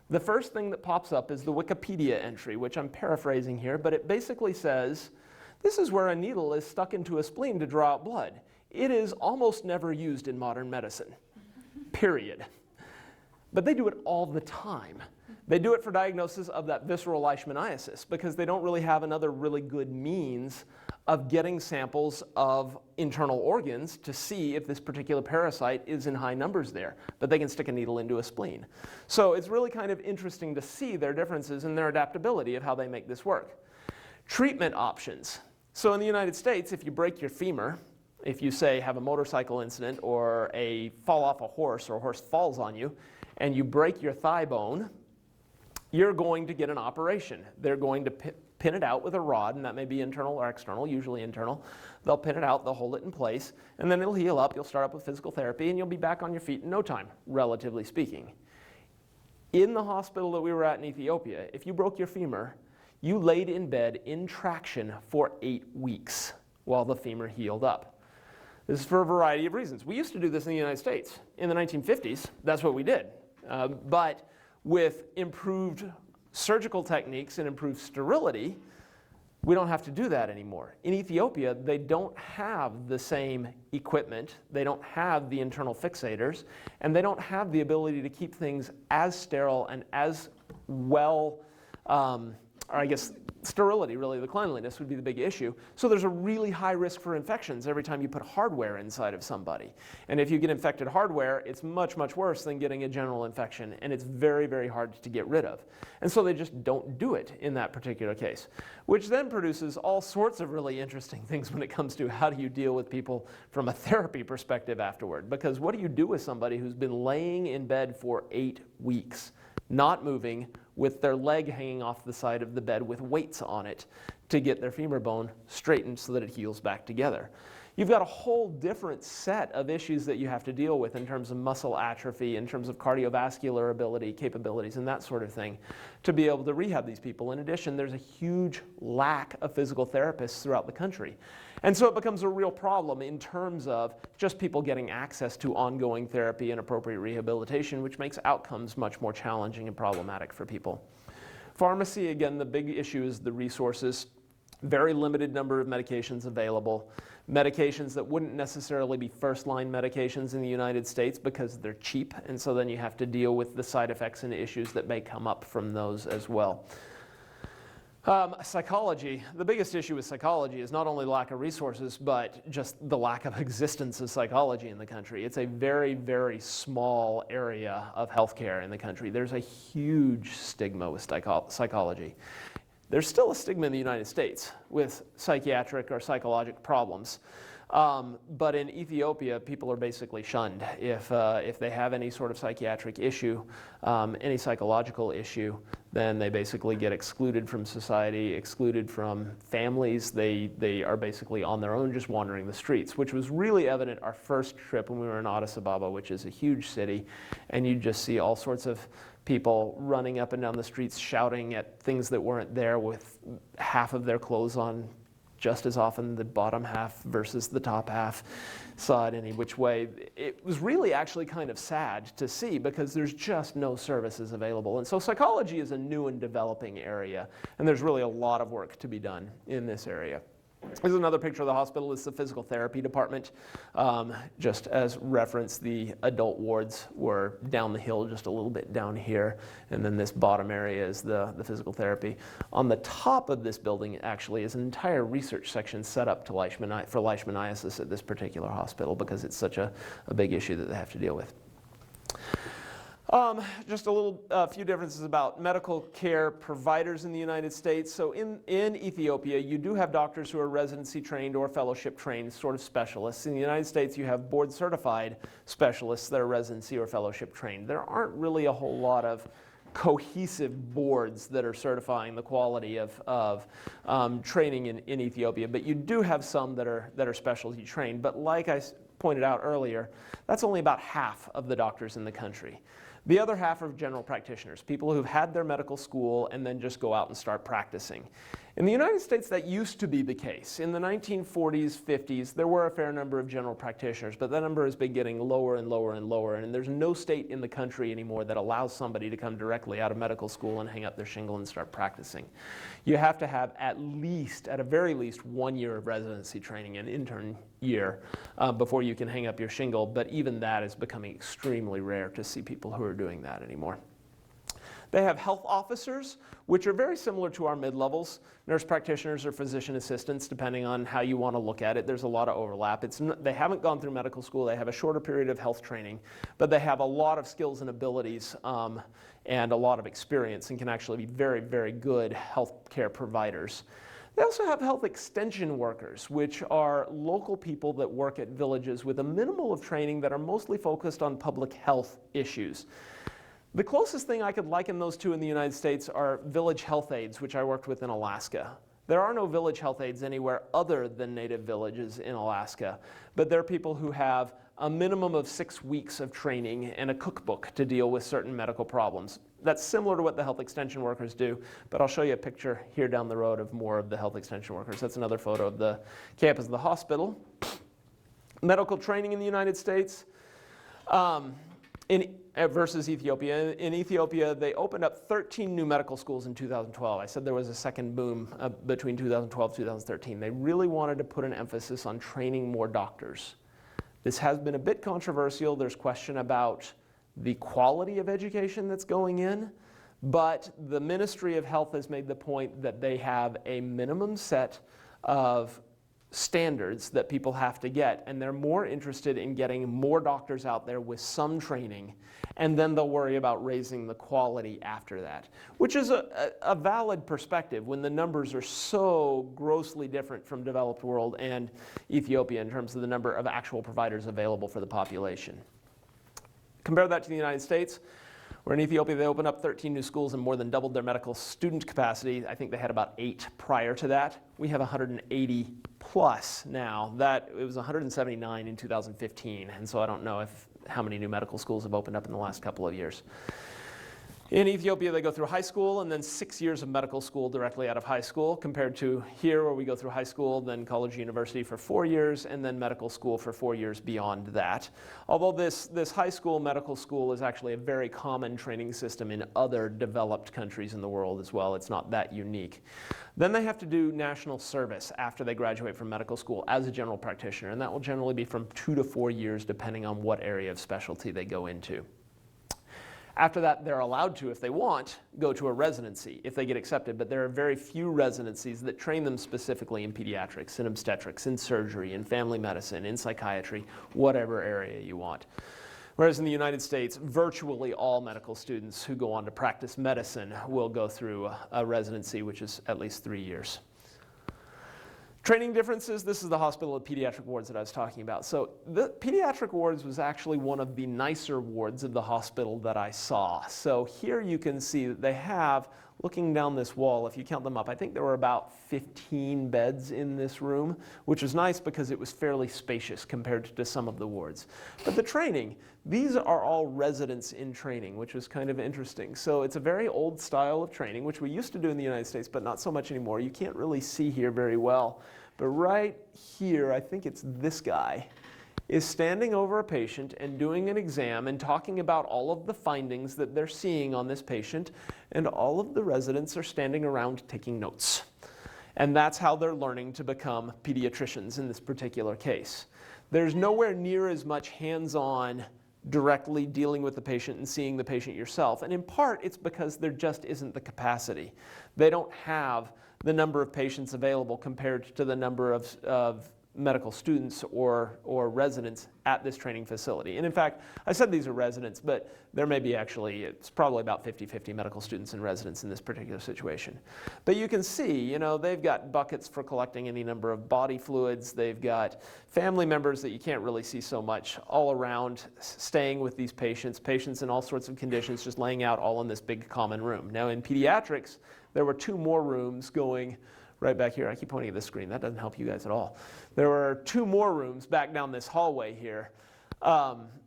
Speaker 2: the first thing that pops up is the Wikipedia entry, which I'm paraphrasing here, but it basically says This is where a needle is stuck into a spleen to draw out blood. It is almost never used in modern medicine, period. But they do it all the time. They do it for diagnosis of that visceral leishmaniasis because they don't really have another really good means of getting samples of internal organs to see if this particular parasite is in high numbers there, but they can stick a needle into a spleen. So it's really kind of interesting to see their differences and their adaptability of how they make this work. Treatment options. So in the United States, if you break your femur, if you say have a motorcycle incident or a fall off a horse or a horse falls on you and you break your thigh bone, you're going to get an operation. They're going to pin it out with a rod, and that may be internal or external, usually internal. They'll pin it out, they'll hold it in place, and then it'll heal up. You'll start up with physical therapy, and you'll be back on your feet in no time, relatively speaking. In the hospital that we were at in Ethiopia, if you broke your femur, you laid in bed in traction for 8 weeks while the femur healed up. This is for a variety of reasons. We used to do this in the United States. In the 1950s, that's what we did. But with improved surgical techniques and improved sterility, we don't have to do that anymore. In Ethiopia, they don't have the same equipment, they don't have the internal fixators, and they don't have the ability to keep things as sterile and as well, or I guess sterility, really, the cleanliness would be the big issue. So there's a really high risk for infections every time you put hardware inside of somebody. And if you get infected hardware, it's much, much worse than getting a general infection, and it's very, very hard to get rid of. And so they just don't do it in that particular case, which then produces all sorts of really interesting things when it comes to how do you deal with people from a therapy perspective afterward. Because what do you do with somebody who's been laying in bed for 8 weeks, not moving, with their leg hanging off the side of the bed with weights on it to get their femur bone straightened so that it heals back together? You've got a whole different set of issues that you have to deal with in terms of muscle atrophy, in terms of cardiovascular ability, capabilities, and that sort of thing to be able to rehab these people. In addition, there's a huge lack of physical therapists throughout the country. And so it becomes a real problem in terms of just people getting access to ongoing therapy and appropriate rehabilitation, which makes outcomes much more challenging and problematic for people. Pharmacy, again, the big issue is the resources. Very limited number of medications available. Medications that wouldn't necessarily be first-line medications in the United States because they're cheap, and so then you have to deal with the side effects and issues that may come up from those as well. Psychology. The biggest issue with psychology is not only lack of resources, but just the lack of existence of psychology in the country. It's a very, very small area of healthcare in the country. There's a huge stigma with psychology. There's still a stigma in the United States with psychiatric or psychologic problems. But in Ethiopia, people are basically shunned. If they have any sort of psychiatric issue, any psychological issue, then they basically get excluded from society, excluded from families. They are basically on their own, just wandering the streets, which was really evident our first trip when we were in Addis Ababa, which is a huge city, and you just see all sorts of people running up and down the streets shouting at things that weren't there with half of their clothes on, just as often the bottom half versus the top half, saw it any which way. It was really actually kind of sad to see because there's just no services available. And so psychology is a new and developing area, and there's really a lot of work to be done in this area. Here's another picture of the hospital. It's the physical therapy department. Just as reference, the adult wards were down the hill, just a little bit down here, and then this bottom area is the physical therapy. On the top of this building, actually, is an entire research section set up to for leishmaniasis at this particular hospital because it's such a big issue that they have to deal with. Just a few differences about medical care providers in the United States. So in Ethiopia, you do have doctors who are residency trained or fellowship trained, sort of specialists. In the United States, you have board certified specialists that are residency or fellowship trained. There aren't really a whole lot of cohesive boards that are certifying the quality of training in Ethiopia, but you do have some that are specialty trained. But like I pointed out earlier, that's only about half of the doctors in the country. The other half are general practitioners, people who've had their medical school and then just go out and start practicing. In the United States, that used to be the case. In the 1940s, 50s, there were a fair number of general practitioners, but that number has been getting lower and lower and lower, and there's no state in the country anymore that allows somebody to come directly out of medical school and hang up their shingle and start practicing. You have to have at a very least 1 year of residency training, an intern year, before you can hang up your shingle, but even that is becoming extremely rare to see people who are doing that anymore. They have health officers, which are very similar to our mid-levels. Nurse practitioners or physician assistants, depending on how you want to look at it. There's a lot of overlap. They haven't gone through medical school. They have a shorter period of health training, but they have a lot of skills and abilities and a lot of experience and can actually be very, very good healthcare providers. They also have health extension workers, which are local people that work at villages with a minimal of training that are mostly focused on public health issues. The closest thing I could liken those two in the United States are village health aides, which I worked with in Alaska. There are no village health aides anywhere other than native villages in Alaska, but they're people who have a minimum of 6 weeks of training and a cookbook to deal with certain medical problems. That's similar to what the health extension workers do, but I'll show you a picture here down the road of more of the health extension workers. That's another photo of the campus of the hospital. Medical training in the United States. Versus Ethiopia. In Ethiopia, they opened up 13 new medical schools in 2012. I said there was a second boom between 2012 and 2013. They really wanted to put an emphasis on training more doctors. This has been a bit controversial. There's question about the quality of education that's going in, but the Ministry of Health has made the point that they have a minimum set of standards that people have to get, and they're more interested in getting more doctors out there with some training, and then they'll worry about raising the quality after that, which is a valid perspective when the numbers are so grossly different from developed world and Ethiopia in terms of the number of actual providers available for the population. Compare that to the United States, where in Ethiopia they opened up 13 new schools and more than doubled their medical student capacity. I think they had about 8 prior to that. We have 180 plus now. It was 179 in 2015, and so I don't know how many new medical schools have opened up in the last couple of years. In Ethiopia, they go through high school and then 6 years of medical school directly out of high school, compared to here where we go through high school, then college, university for 4 years, and then medical school for 4 years beyond that. Although this high school medical school is actually a very common training system in other developed countries in the world as well. It's not that unique. Then they have to do national service after they graduate from medical school as a general practitioner, and that will generally be from 2 to 4 years depending on what area of specialty they go into. After that, they're allowed to, if they want, go to a residency if they get accepted, but there are very few residencies that train them specifically in pediatrics, in obstetrics, in surgery, in family medicine, in psychiatry, whatever area you want. Whereas in the United States, virtually all medical students who go on to practice medicine will go through a residency, which is at least 3 years. Training differences, this is the hospital of pediatric wards that I was talking about. So the pediatric wards was actually one of the nicer wards of the hospital that I saw. So here you can see that they have, looking down this wall, if you count them up, I think there were about 15 beds in this room, which was nice because it was fairly spacious compared to some of the wards. But the training, these are all residents in training, which was kind of interesting. So it's a very old style of training, which we used to do in the United States, but not so much anymore. You can't really see here very well. But right here, I think it's this guy, is standing over a patient and doing an exam and talking about all of the findings that they're seeing on this patient, and all of the residents are standing around taking notes. And that's how they're learning to become pediatricians in this particular case. There's nowhere near as much hands-on directly dealing with the patient and seeing the patient yourself. And in part, it's because there just isn't the capacity. They don't have the number of patients available compared to the number of medical students or residents at this training facility. And in fact, I said these are residents, but there may be actually, it's probably about 50-50 medical students and residents in this particular situation. But you can see, they've got buckets for collecting any number of body fluids. They've got family members that you can't really see so much all around staying with these patients in all sorts of conditions, just laying out all in this big common room. Now in pediatrics, there were 2 more rooms going right back here. I keep pointing at this screen. That doesn't help you guys at all. There were 2 more rooms back down this hallway here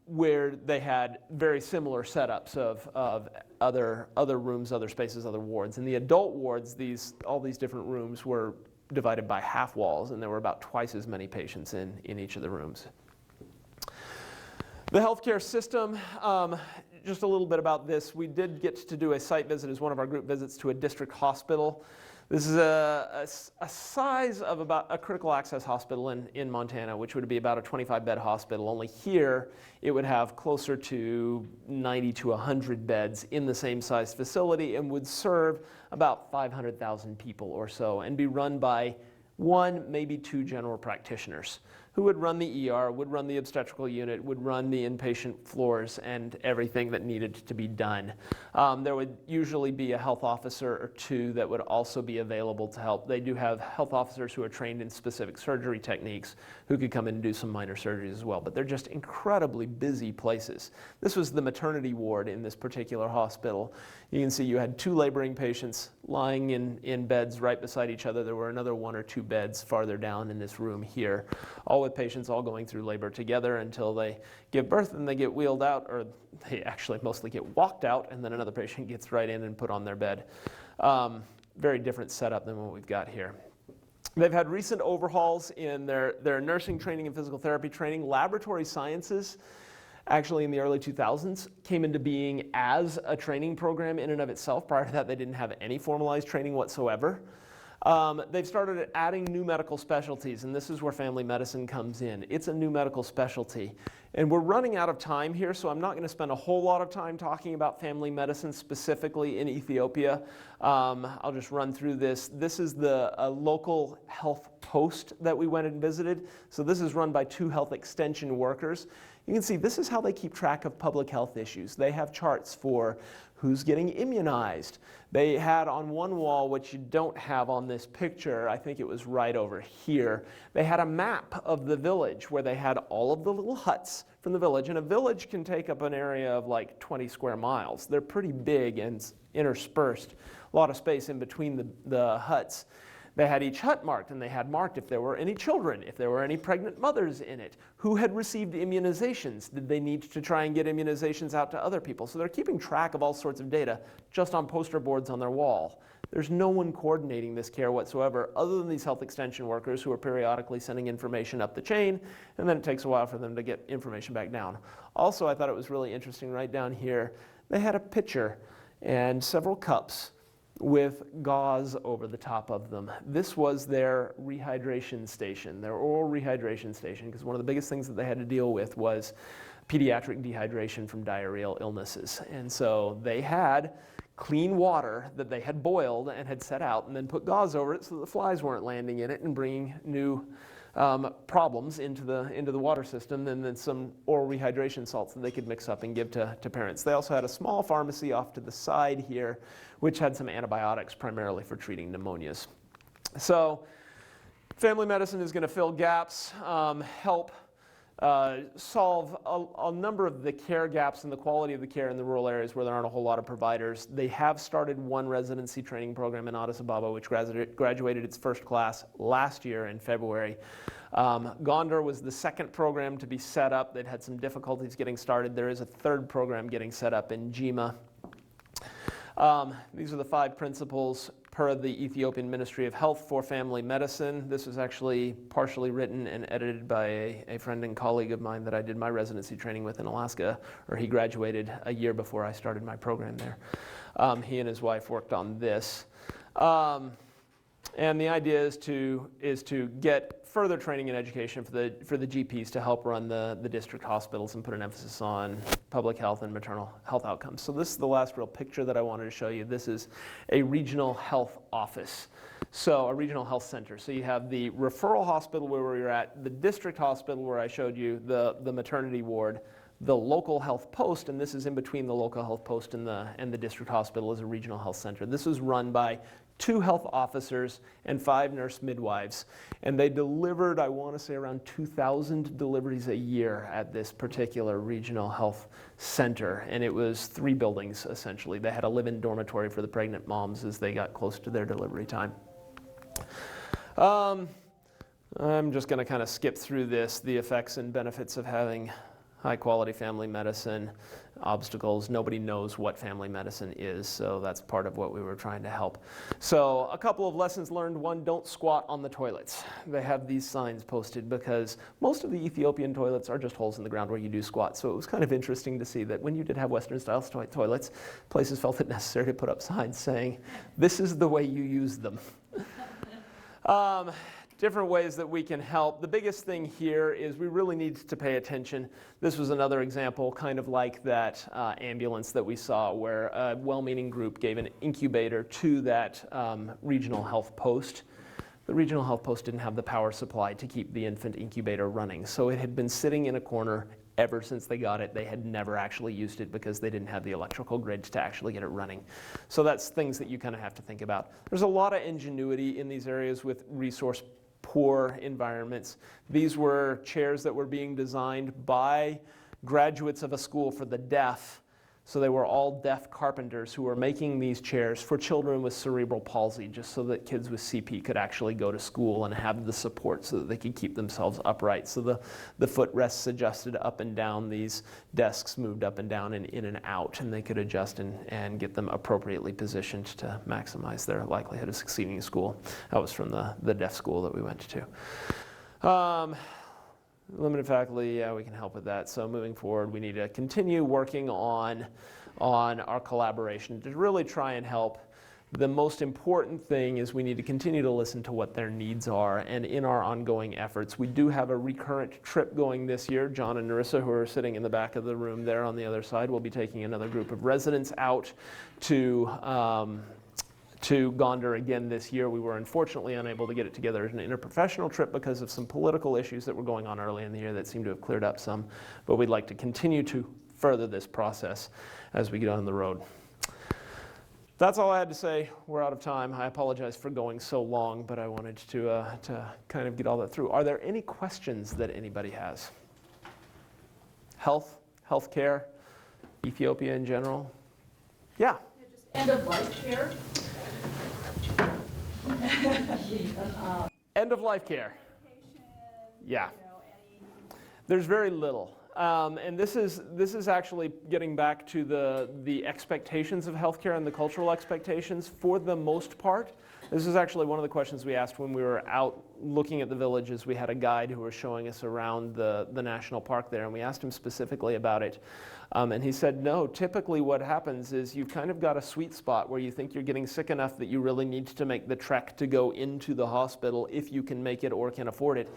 Speaker 2: where they had very similar setups of other rooms, other spaces, other wards. In the adult wards, all these different rooms were divided by half walls, and there were about twice as many patients in each of the rooms. The healthcare system, just a little bit about this. We did get to do a site visit as one of our group visits to a district hospital. This is a size of about a critical access hospital in Montana, which would be about a 25-bed hospital. Only here, it would have closer to 90 to 100 beds in the same size facility and would serve about 500,000 people or so and be run by one, maybe two general practitioners who would run the ER, would run the obstetrical unit, would run the inpatient floors and everything that needed to be done. There would usually be a health officer or two that would also be available to help. They do have health officers who are trained in specific surgery techniques who could come in and do some minor surgeries as well, but they're just incredibly busy places. This was the maternity ward in this particular hospital. You can see you had two laboring patients lying in beds right beside each other. There were another one or two beds farther down in this room here, all with patients all going through labor together until they give birth and they get wheeled out, or they actually mostly get walked out, and then another patient gets right in and put on their bed. Very different setup than what we've got here. They've had recent overhauls in their nursing training and physical therapy training. Laboratory sciences, actually in the early 2000s, came into being as a training program in and of itself. Prior to that, they didn't have any formalized training whatsoever. They've started adding new medical specialties, and this is where family medicine comes in. It's a new medical specialty. And we're running out of time here, so I'm not going to spend a whole lot of time talking about family medicine specifically in Ethiopia. I'll just run through this. This is the local health post that we went and visited. So this is run by 2 health extension workers. You can see this is how they keep track of public health issues. They have charts for who's getting immunized. They had on one wall, which you don't have on this picture, I think it was right over here, they had a map of the village where they had all of the little huts from the village. And a village can take up an area of like 20 square miles. They're pretty big and interspersed, a lot of space in between the huts. They had each hut marked, and they had marked if there were any children, if there were any pregnant mothers in it, who had received immunizations. Did they need to try and get immunizations out to other people? So they're keeping track of all sorts of data just on poster boards on their wall. There's no one coordinating this care whatsoever other than these health extension workers who are periodically sending information up the chain, and then it takes a while for them to get information back down. Also, I thought it was really interesting right down here, they had a pitcher and several cups with gauze over the top of them. This was their rehydration station, their oral rehydration station, because one of the biggest things that they had to deal with was pediatric dehydration from diarrheal illnesses. And so they had clean water that they had boiled and had set out and then put gauze over it so that the flies weren't landing in it and bringing new problems into the water system, and then some oral rehydration salts that they could mix up and give to parents. They also had a small pharmacy off to the side here, which had some antibiotics primarily for treating pneumonias. So family medicine is going to fill gaps, help solve a number of the care gaps and the quality of the care in the rural areas where there aren't a whole lot of providers. They have started one residency training program in Addis Ababa, which graduated its first class last year in February. Gondar was the second program to be set up. They'd had some difficulties getting started. There is a third program getting set up in Jima. These are the 5 principles per the Ethiopian Ministry of Health for family medicine. This was actually partially written and edited by a friend and colleague of mine that I did my residency training with in Alaska, or he graduated a year before I started my program there. He and his wife worked on this. And the idea is to get further training and education for the GPs to help run the district hospitals and put an emphasis on public health and maternal health outcomes. So this is the last real picture that I wanted to show you. This is a regional health office, so a regional health center. So you have the referral hospital where we're at, the district hospital where I showed you the maternity ward, the local health post, and this is in between the local health post and the district hospital as a regional health center. This was run by 2 health officers and 5 nurse midwives, and they delivered, I want to say, around 2,000 deliveries a year at this particular regional health center, and it was 3 buildings essentially. They had a live-in dormitory for the pregnant moms as they got close to their delivery time. I'm just going to kind of skip through this, the effects and benefits of having high quality family medicine, obstacles. Nobody knows what family medicine is, so that's part of what we were trying to help. So a couple of lessons learned. One, don't squat on the toilets. They have these signs posted because most of the Ethiopian toilets are just holes in the ground where you do squat. So it was kind of interesting to see that when you did have Western style toilets, places felt it necessary to put up signs saying, this is the way you use them. Different ways that we can help. The biggest thing here is we really need to pay attention. This was another example, kind of like that ambulance that we saw, where a well-meaning group gave an incubator to that regional health post. The regional health post didn't have the power supply to keep the infant incubator running, so it had been sitting in a corner ever since they got it. They had never actually used it because they didn't have the electrical grid to actually get it running. So that's things that you kind of have to think about. There's a lot of ingenuity in these areas with resource poor environments. These were chairs that were being designed by graduates of a school for the deaf. So they were all deaf carpenters who were making these chairs for children with cerebral palsy, just so that kids with CP could actually go to school and have the support so that they could keep themselves upright. So the footrests adjusted up and down, these desks moved up and down and in and out, and they could adjust and get them appropriately positioned to maximize their likelihood of succeeding in school. That was from the deaf school that we went to. Limited faculty, yeah, we can help with that. So moving forward, we need to continue working on our collaboration to really try and help. The most important thing is we need to continue to listen to what their needs are, and in our ongoing efforts, we do have a recurrent trip going this year. John and Narissa, who are sitting in the back of the room there on the other side, will be taking another group of residents out to Gondar again this year. We were unfortunately unable to get it together as an interprofessional trip because of some political issues that were going on early in the year that seem to have cleared up some, but we'd like to continue to further this process as we get on the road. That's all I had to say. We're out of time. I apologize for going so long, but I wanted to kind of get all that through. Are there any questions that anybody has? Healthcare, Ethiopia in general? Yeah.
Speaker 3: End of life care.
Speaker 2: End of life care. Yeah. There's very little. And this is actually getting back to the expectations of healthcare and the cultural expectations for the most part. This is actually one of the questions we asked when we were out looking at the villages. We had a guide who was showing us around the national park there, and we asked him specifically about it. And he said, no, typically what happens is you've kind of got a sweet spot where you think you're getting sick enough that you really need to make the trek to go into the hospital if you can make it or can afford it.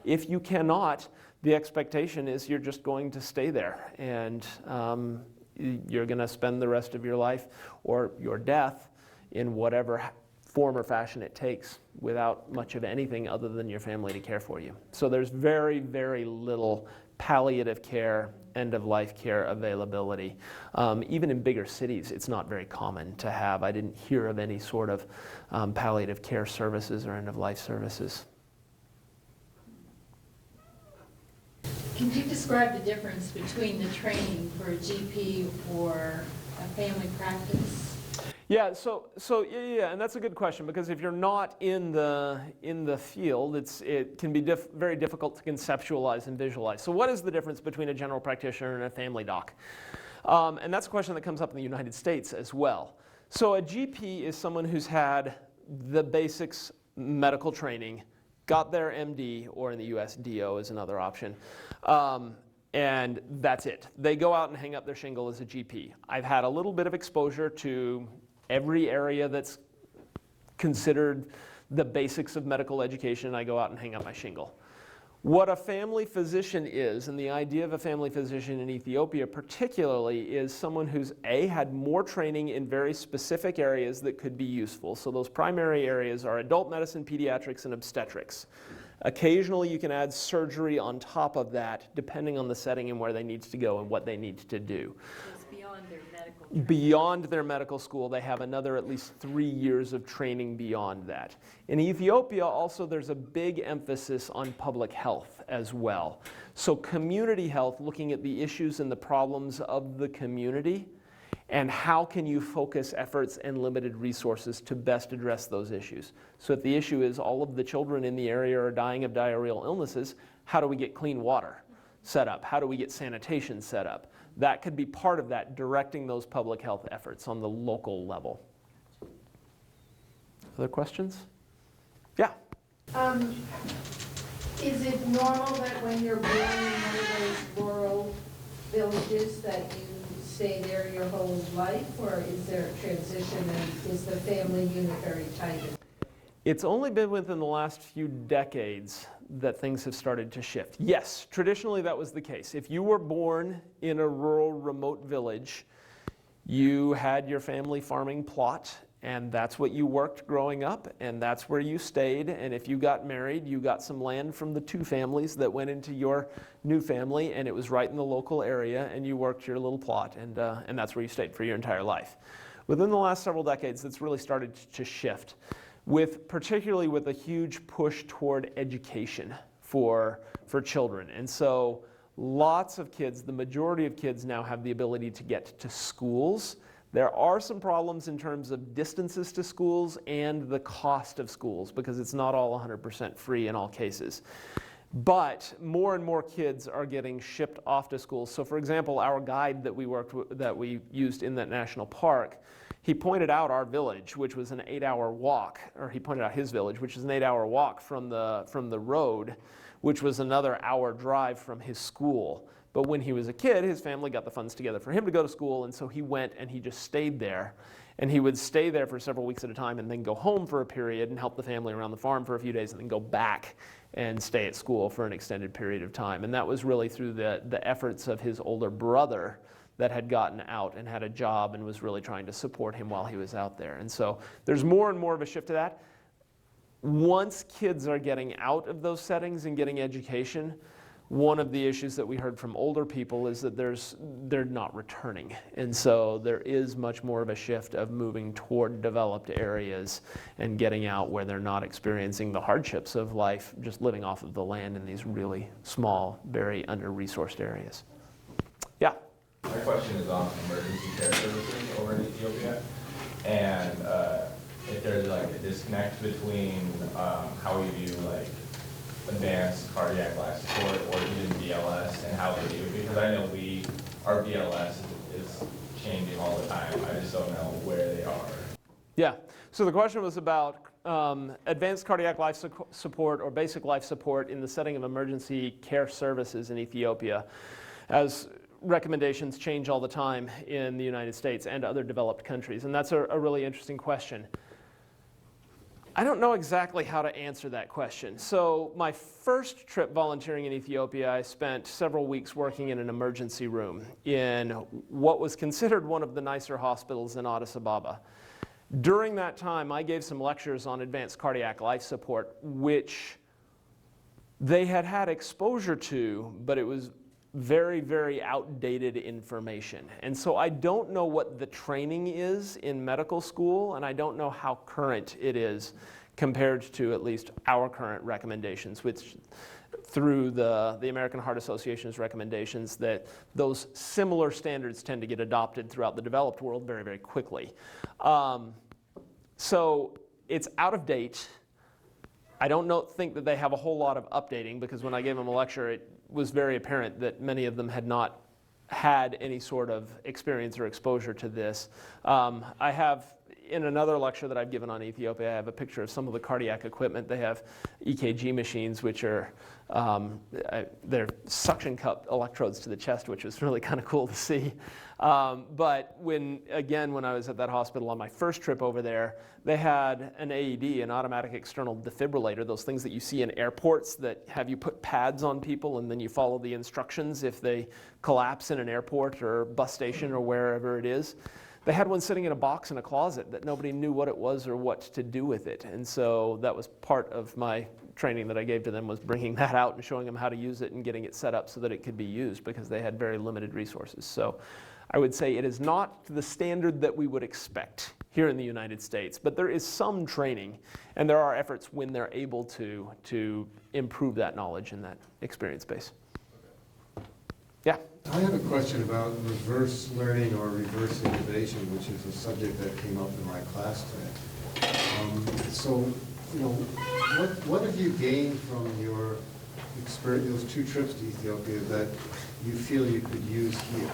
Speaker 2: If you cannot, the expectation is you're just going to stay there, and you're going to spend the rest of your life or your death in whatever form or fashion it takes without much of anything other than your family to care for you. So there's very, very little palliative care, end-of-life care availability. Even in bigger cities, it's not very common to have. I didn't hear of any sort of palliative care services or end-of-life services.
Speaker 3: Can you describe the difference between the training for a GP or a family practice?
Speaker 2: Yeah, yeah, and that's a good question, because if you're not in the field, it can be very difficult to conceptualize and visualize. So what is the difference between a general practitioner and a family doc? And that's a question that comes up in the United States as well. So a GP is someone who's had the basics medical training, got their MD, or in the US, DO is another option. And that's it. They go out and hang up their shingle as a GP. I've had a little bit of exposure to every area that's considered the basics of medical education. I go out and hang up my shingle. What a family physician is, and the idea of a family physician in Ethiopia particularly, is someone who's had more training in very specific areas that could be useful. So those primary areas are adult medicine, pediatrics, and obstetrics. Occasionally you can add surgery on top of that, depending on the setting and where they need to go and what they need to do.
Speaker 3: It's beyond their medical training.
Speaker 2: Beyond their medical school, they have another at least 3 years of training beyond that. In Ethiopia, also, there's a big emphasis on public health as well. So community health, looking at the issues and the problems of the community, and how can you focus efforts and limited resources to best address those issues. So if the issue is all of the children in the area are dying of diarrheal illnesses, how do we get clean water? set up? How do we get sanitation set up? That could be part of that, directing those public health efforts on the local level. Other questions? Yeah.
Speaker 4: Is it normal that when you're born in one of those rural villages that you stay there your whole life, or is there a transition and is the family unit very tight?
Speaker 2: It's only been within the last few decades that things have started to shift. Yes, traditionally that was the case. If you were born in a rural, remote village, you had your family farming plot, and that's what you worked growing up, and that's where you stayed. And if you got married, you got some land from the two families that went into your new family, and it was right in the local area, and you worked your little plot, and that's where you stayed for your entire life. Within the last several decades, it's really started to shift, particularly with a huge push toward education for children. And so lots of kids, the majority of kids now have the ability to get to schools. There are some problems in terms of distances to schools and the cost of schools, because it's not all 100% free in all cases. But more and more kids are getting shipped off to schools. So for example, our guide that we used in that national park, he pointed out our village, which was an 8-hour walk, or he pointed out his village, which is an 8-hour walk from the road, which was another hour drive from his school. But when he was a kid, his family got the funds together for him to go to school, and so he went and he just stayed there. And he would stay there for several weeks at a time and then go home for a period and help the family around the farm for a few days and then go back and stay at school for an extended period of time. And that was really through the efforts of his older brother that had gotten out and had a job and was really trying to support him while he was out there. And so there's more and more of a shift to that. Once kids are getting out of those settings and getting education, one of the issues that we heard from older people is that they're not returning. And so there is much more of a shift of moving toward developed areas and getting out where they're not experiencing the hardships of life, just living off of the land in these really small, very under-resourced areas. Yeah?
Speaker 5: My question is on emergency care services over in Ethiopia, and if there's like a disconnect between how we view like advanced cardiac life support or even BLS and how they do it, because I know our BLS is changing all the time. I just don't know where they are.
Speaker 2: Yeah, so the question was about advanced cardiac life support or basic life support in the setting of emergency care services in Ethiopia, as recommendations change all the time in the United States and other developed countries. And that's a really interesting question. I don't know exactly how to answer that question. So my first trip volunteering in Ethiopia, I spent several weeks working in an emergency room in what was considered one of the nicer hospitals in Addis Ababa. During that time, I gave some lectures on advanced cardiac life support, which they had had exposure to, but it was very, very outdated information. And so I don't know what the training is in medical school, and I don't know how current it is compared to at least our current recommendations, which through the American Heart Association's recommendations, that those similar standards tend to get adopted throughout the developed world very, very quickly. So it's out of date. I don't think that they have a whole lot of updating, because when I gave them a lecture, it was very apparent that many of them had not had any sort of experience or exposure to this. I have, in another lecture that I've given on Ethiopia, I have a picture of some of the cardiac equipment. They have EKG machines, which are, they're suction cup electrodes to the chest, which is really kind of cool to see. But when I was at that hospital on my first trip over there, they had an AED, an automatic external defibrillator, those things that you see in airports that have you put pads on people and then you follow the instructions if they collapse in an airport or bus station or wherever it is. They had one sitting in a box in a closet that nobody knew what it was or what to do with it. And so that was part of my training that I gave to them, was bringing that out and showing them how to use it and getting it set up so that it could be used, because they had very limited resources. So I would say it is not the standard that we would expect here in the United States, but there is some training, and there are efforts when they're able to improve that knowledge and that experience base. Yeah?
Speaker 1: I have a question about reverse learning or reverse innovation, which is a subject that came up in my class today. So, what have you gained from your those 2 trips to Ethiopia that you feel you could use here?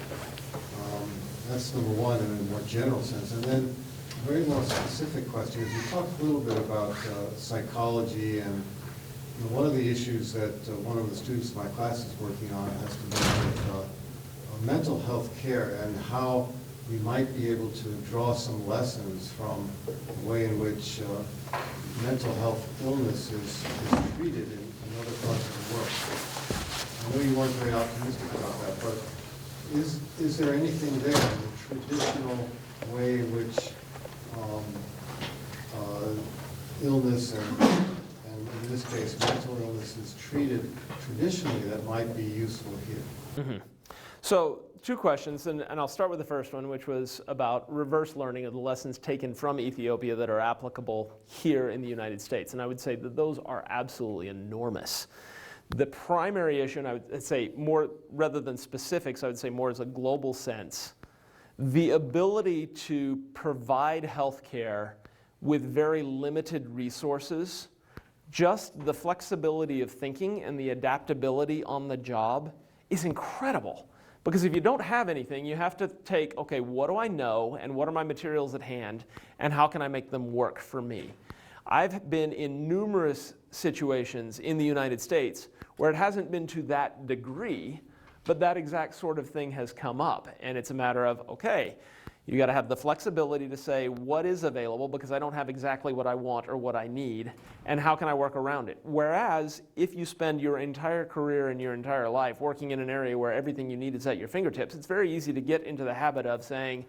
Speaker 1: That's number one in a more general sense. And then a very more specific question is, you talked a little bit about psychology, and one of the issues that one of the students in my class is working on has to do with mental health care and how we might be able to draw some lessons from the way in which mental health illness is treated in other parts of the world. I know you weren't very optimistic about that, but is there anything there in the traditional way in which illness and in this case mental illness is treated traditionally that might be useful here?
Speaker 2: Mm-hmm. So 2 questions, and I'll start with the first one, which was about reverse learning of the lessons taken from Ethiopia that are applicable here in the United States. And I would say that those are absolutely enormous. The primary issue, and I would say more, rather than specifics, I would say more as a global sense, the ability to provide health care with very limited resources, just the flexibility of thinking and the adaptability on the job is incredible. Because if you don't have anything, you have to take, okay, what do I know and what are my materials at hand and how can I make them work for me? I've been in numerous situations in the United States where it hasn't been to that degree, but that exact sort of thing has come up. And it's a matter of, okay, you got to have the flexibility to say what is available because I don't have exactly what I want or what I need, and how can I work around it? Whereas if you spend your entire career and your entire life working in an area where everything you need is at your fingertips, it's very easy to get into the habit of saying,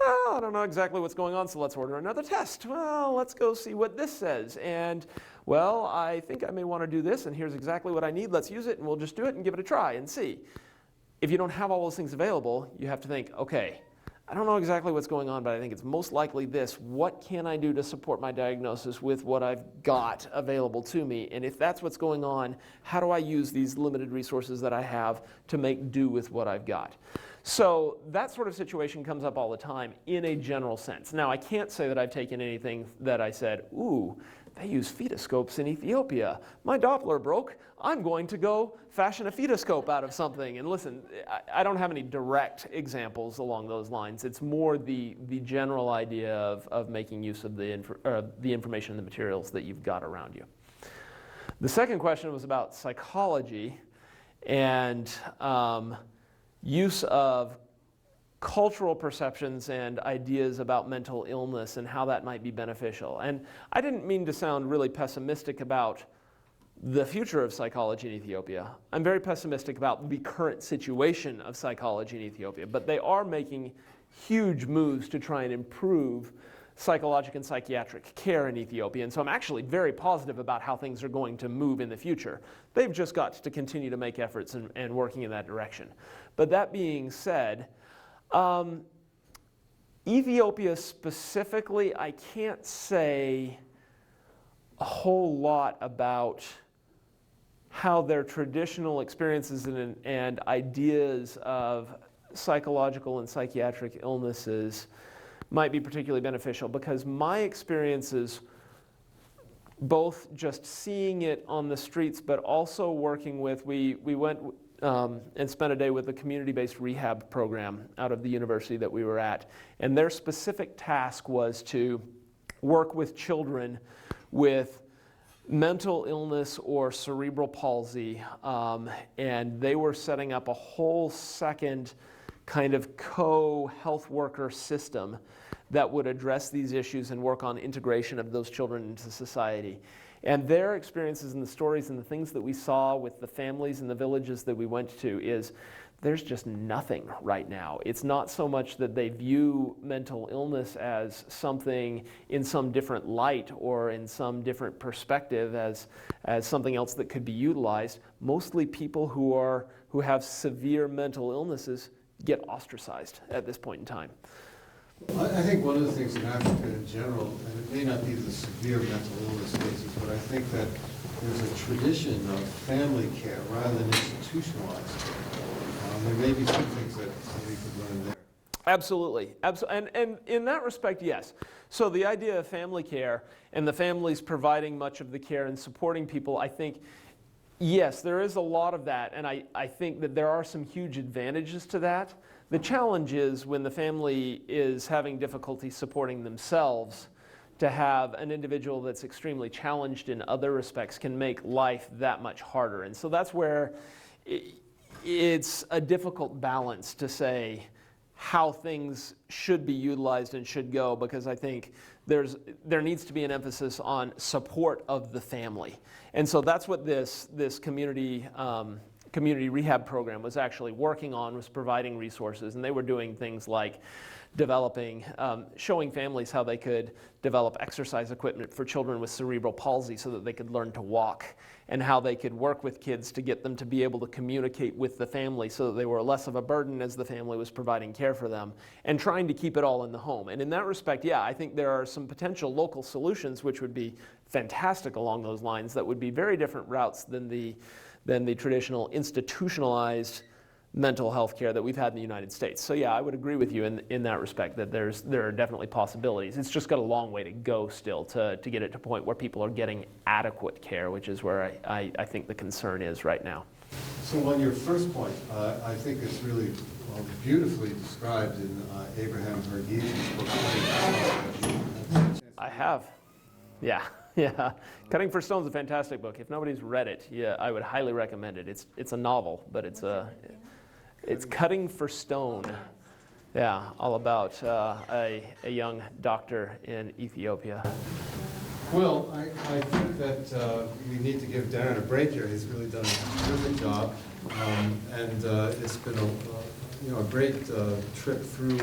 Speaker 2: oh, I don't know exactly what's going on, so let's order another test. Well, let's go see what this says. And, well, I think I may want to do this, and here's exactly what I need. Let's use it, and we'll just do it and give it a try and see. If you don't have all those things available, you have to think, okay, I don't know exactly what's going on, but I think it's most likely this. What can I do to support my diagnosis with what I've got available to me? And if that's what's going on, how do I use these limited resources that I have to make do with what I've got? So that sort of situation comes up all the time in a general sense. Now, I can't say that I've taken anything that I said, ooh, they use fetoscopes in Ethiopia. My Doppler broke. I'm going to go fashion a fetoscope out of something. And listen, I don't have any direct examples along those lines. It's more the general idea of making use of the information and the materials that you've got around you. The second question was about psychology and use of cultural perceptions and ideas about mental illness and how that might be beneficial. And I didn't mean to sound really pessimistic about the future of psychology in Ethiopia. I'm very pessimistic about the current situation of psychology in Ethiopia, but they are making huge moves to try and improve psychological and psychiatric care in Ethiopia. And so I'm actually very positive about how things are going to move in the future. They've just got to continue to make efforts and working in that direction. But that being said, Ethiopia specifically, I can't say a whole lot about how their traditional experiences and ideas of psychological and psychiatric illnesses might be particularly beneficial, because my experiences, both just seeing it on the streets but also working with, we went and spent a day with a community-based rehab program out of the university that we were at. And their specific task was to work with children with mental illness or cerebral palsy. And they were setting up a whole second kind of co-health worker system that would address these issues and work on integration of those children into society. And their experiences and the stories and the things that we saw with the families and the villages that we went to is there's just nothing right now. It's not so much that they view mental illness as something in some different light or in some different perspective as something else that could be utilized. Mostly people who have severe mental illnesses get ostracized at this point in time.
Speaker 1: I think one of the things in Africa in general, and it may not be the severe mental illness cases, but I think that there's a tradition of family care rather than institutionalized. There may be some things that we could learn there.
Speaker 2: Absolutely. And in that respect, yes. So the idea of family care and the families providing much of the care and supporting people, I think, Yes, there is a lot of that, and I think that there are some huge advantages to that. The challenge is when the family is having difficulty supporting themselves, to have an individual that's extremely challenged in other respects can make life that much harder. And so that's where it's a difficult balance to say how things should be utilized and should go, because I think there needs to be an emphasis on support of the family. And so that's what this community rehab program was actually working on, was providing resources. And they were doing things like developing, showing families how they could develop exercise equipment for children with cerebral palsy so that they could learn to walk, and how they could work with kids to get them to be able to communicate with the family so that they were less of a burden as the family was providing care for them, and trying to keep it all in the home. And in that respect, yeah, I think there are some potential local solutions which would be fantastic along those lines, that would be very different routes than the traditional institutionalized mental health care that we've had in the United States. So yeah, I would agree with you in that respect, that there are definitely possibilities. It's just got a long way to go still to get it to a point where people are getting adequate care, which is where I think the concern is right now.
Speaker 1: So on your first point, I think it's really beautifully described in Abraham Verghese's book.
Speaker 2: I have. Yeah. Yeah, Cutting for Stone is a fantastic book. If nobody's read it, yeah, I would highly recommend it. It's a novel, but it's Cutting for Stone. Yeah, all about a young doctor in Ethiopia.
Speaker 1: Well, I think that we need to give Darren a break here. He's really done a terrific job, and it's been a great trip through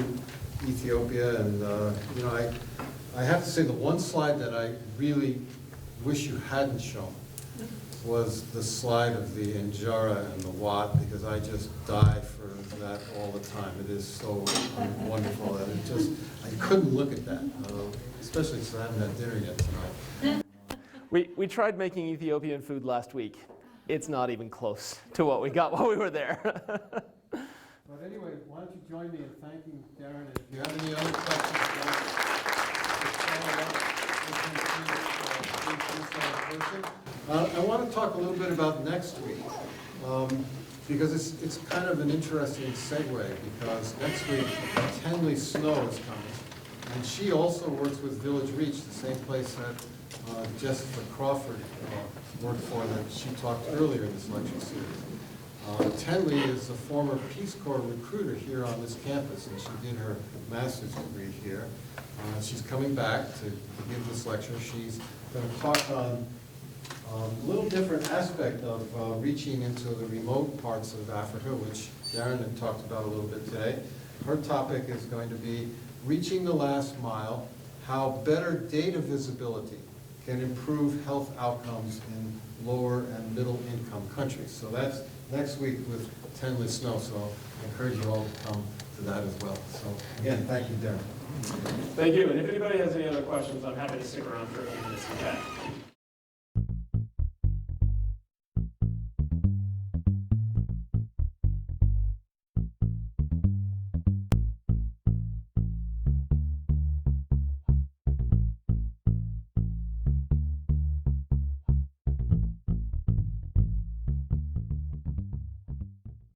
Speaker 1: Ethiopia. And I have to say, the one slide that I really wish you hadn't shown was the slide of the Injera and the Wat, because I just die for that all the time. It is so wonderful that I couldn't look at that, especially since I haven't had dinner yet tonight.
Speaker 2: We tried making Ethiopian food last week. It's not even close to what we got while we were there.
Speaker 1: But anyway, why don't you join me in thanking Darren, and if you have any other questions, I want to talk a little bit about next week, because it's kind of an interesting segue, because next week Tenley Snow is coming, and she also works with Village Reach, the same place that Jessica Crawford worked for, that she talked earlier in this lecture series. Tenley is a former Peace Corps recruiter here on this campus, and she did her master's degree here. She's coming back to give this lecture. She's going to talk on a little different aspect of reaching into the remote parts of Africa, which Darren had talked about a little bit today. Her topic is going to be reaching the last mile, how better data visibility can improve health outcomes in lower and middle income countries. So that's next week with Tenley Snow, so I encourage you all to come to that as well. So again, thank you, Darren.
Speaker 2: Thank you, and if anybody has any other questions, I'm happy to stick around for a few minutes if you can.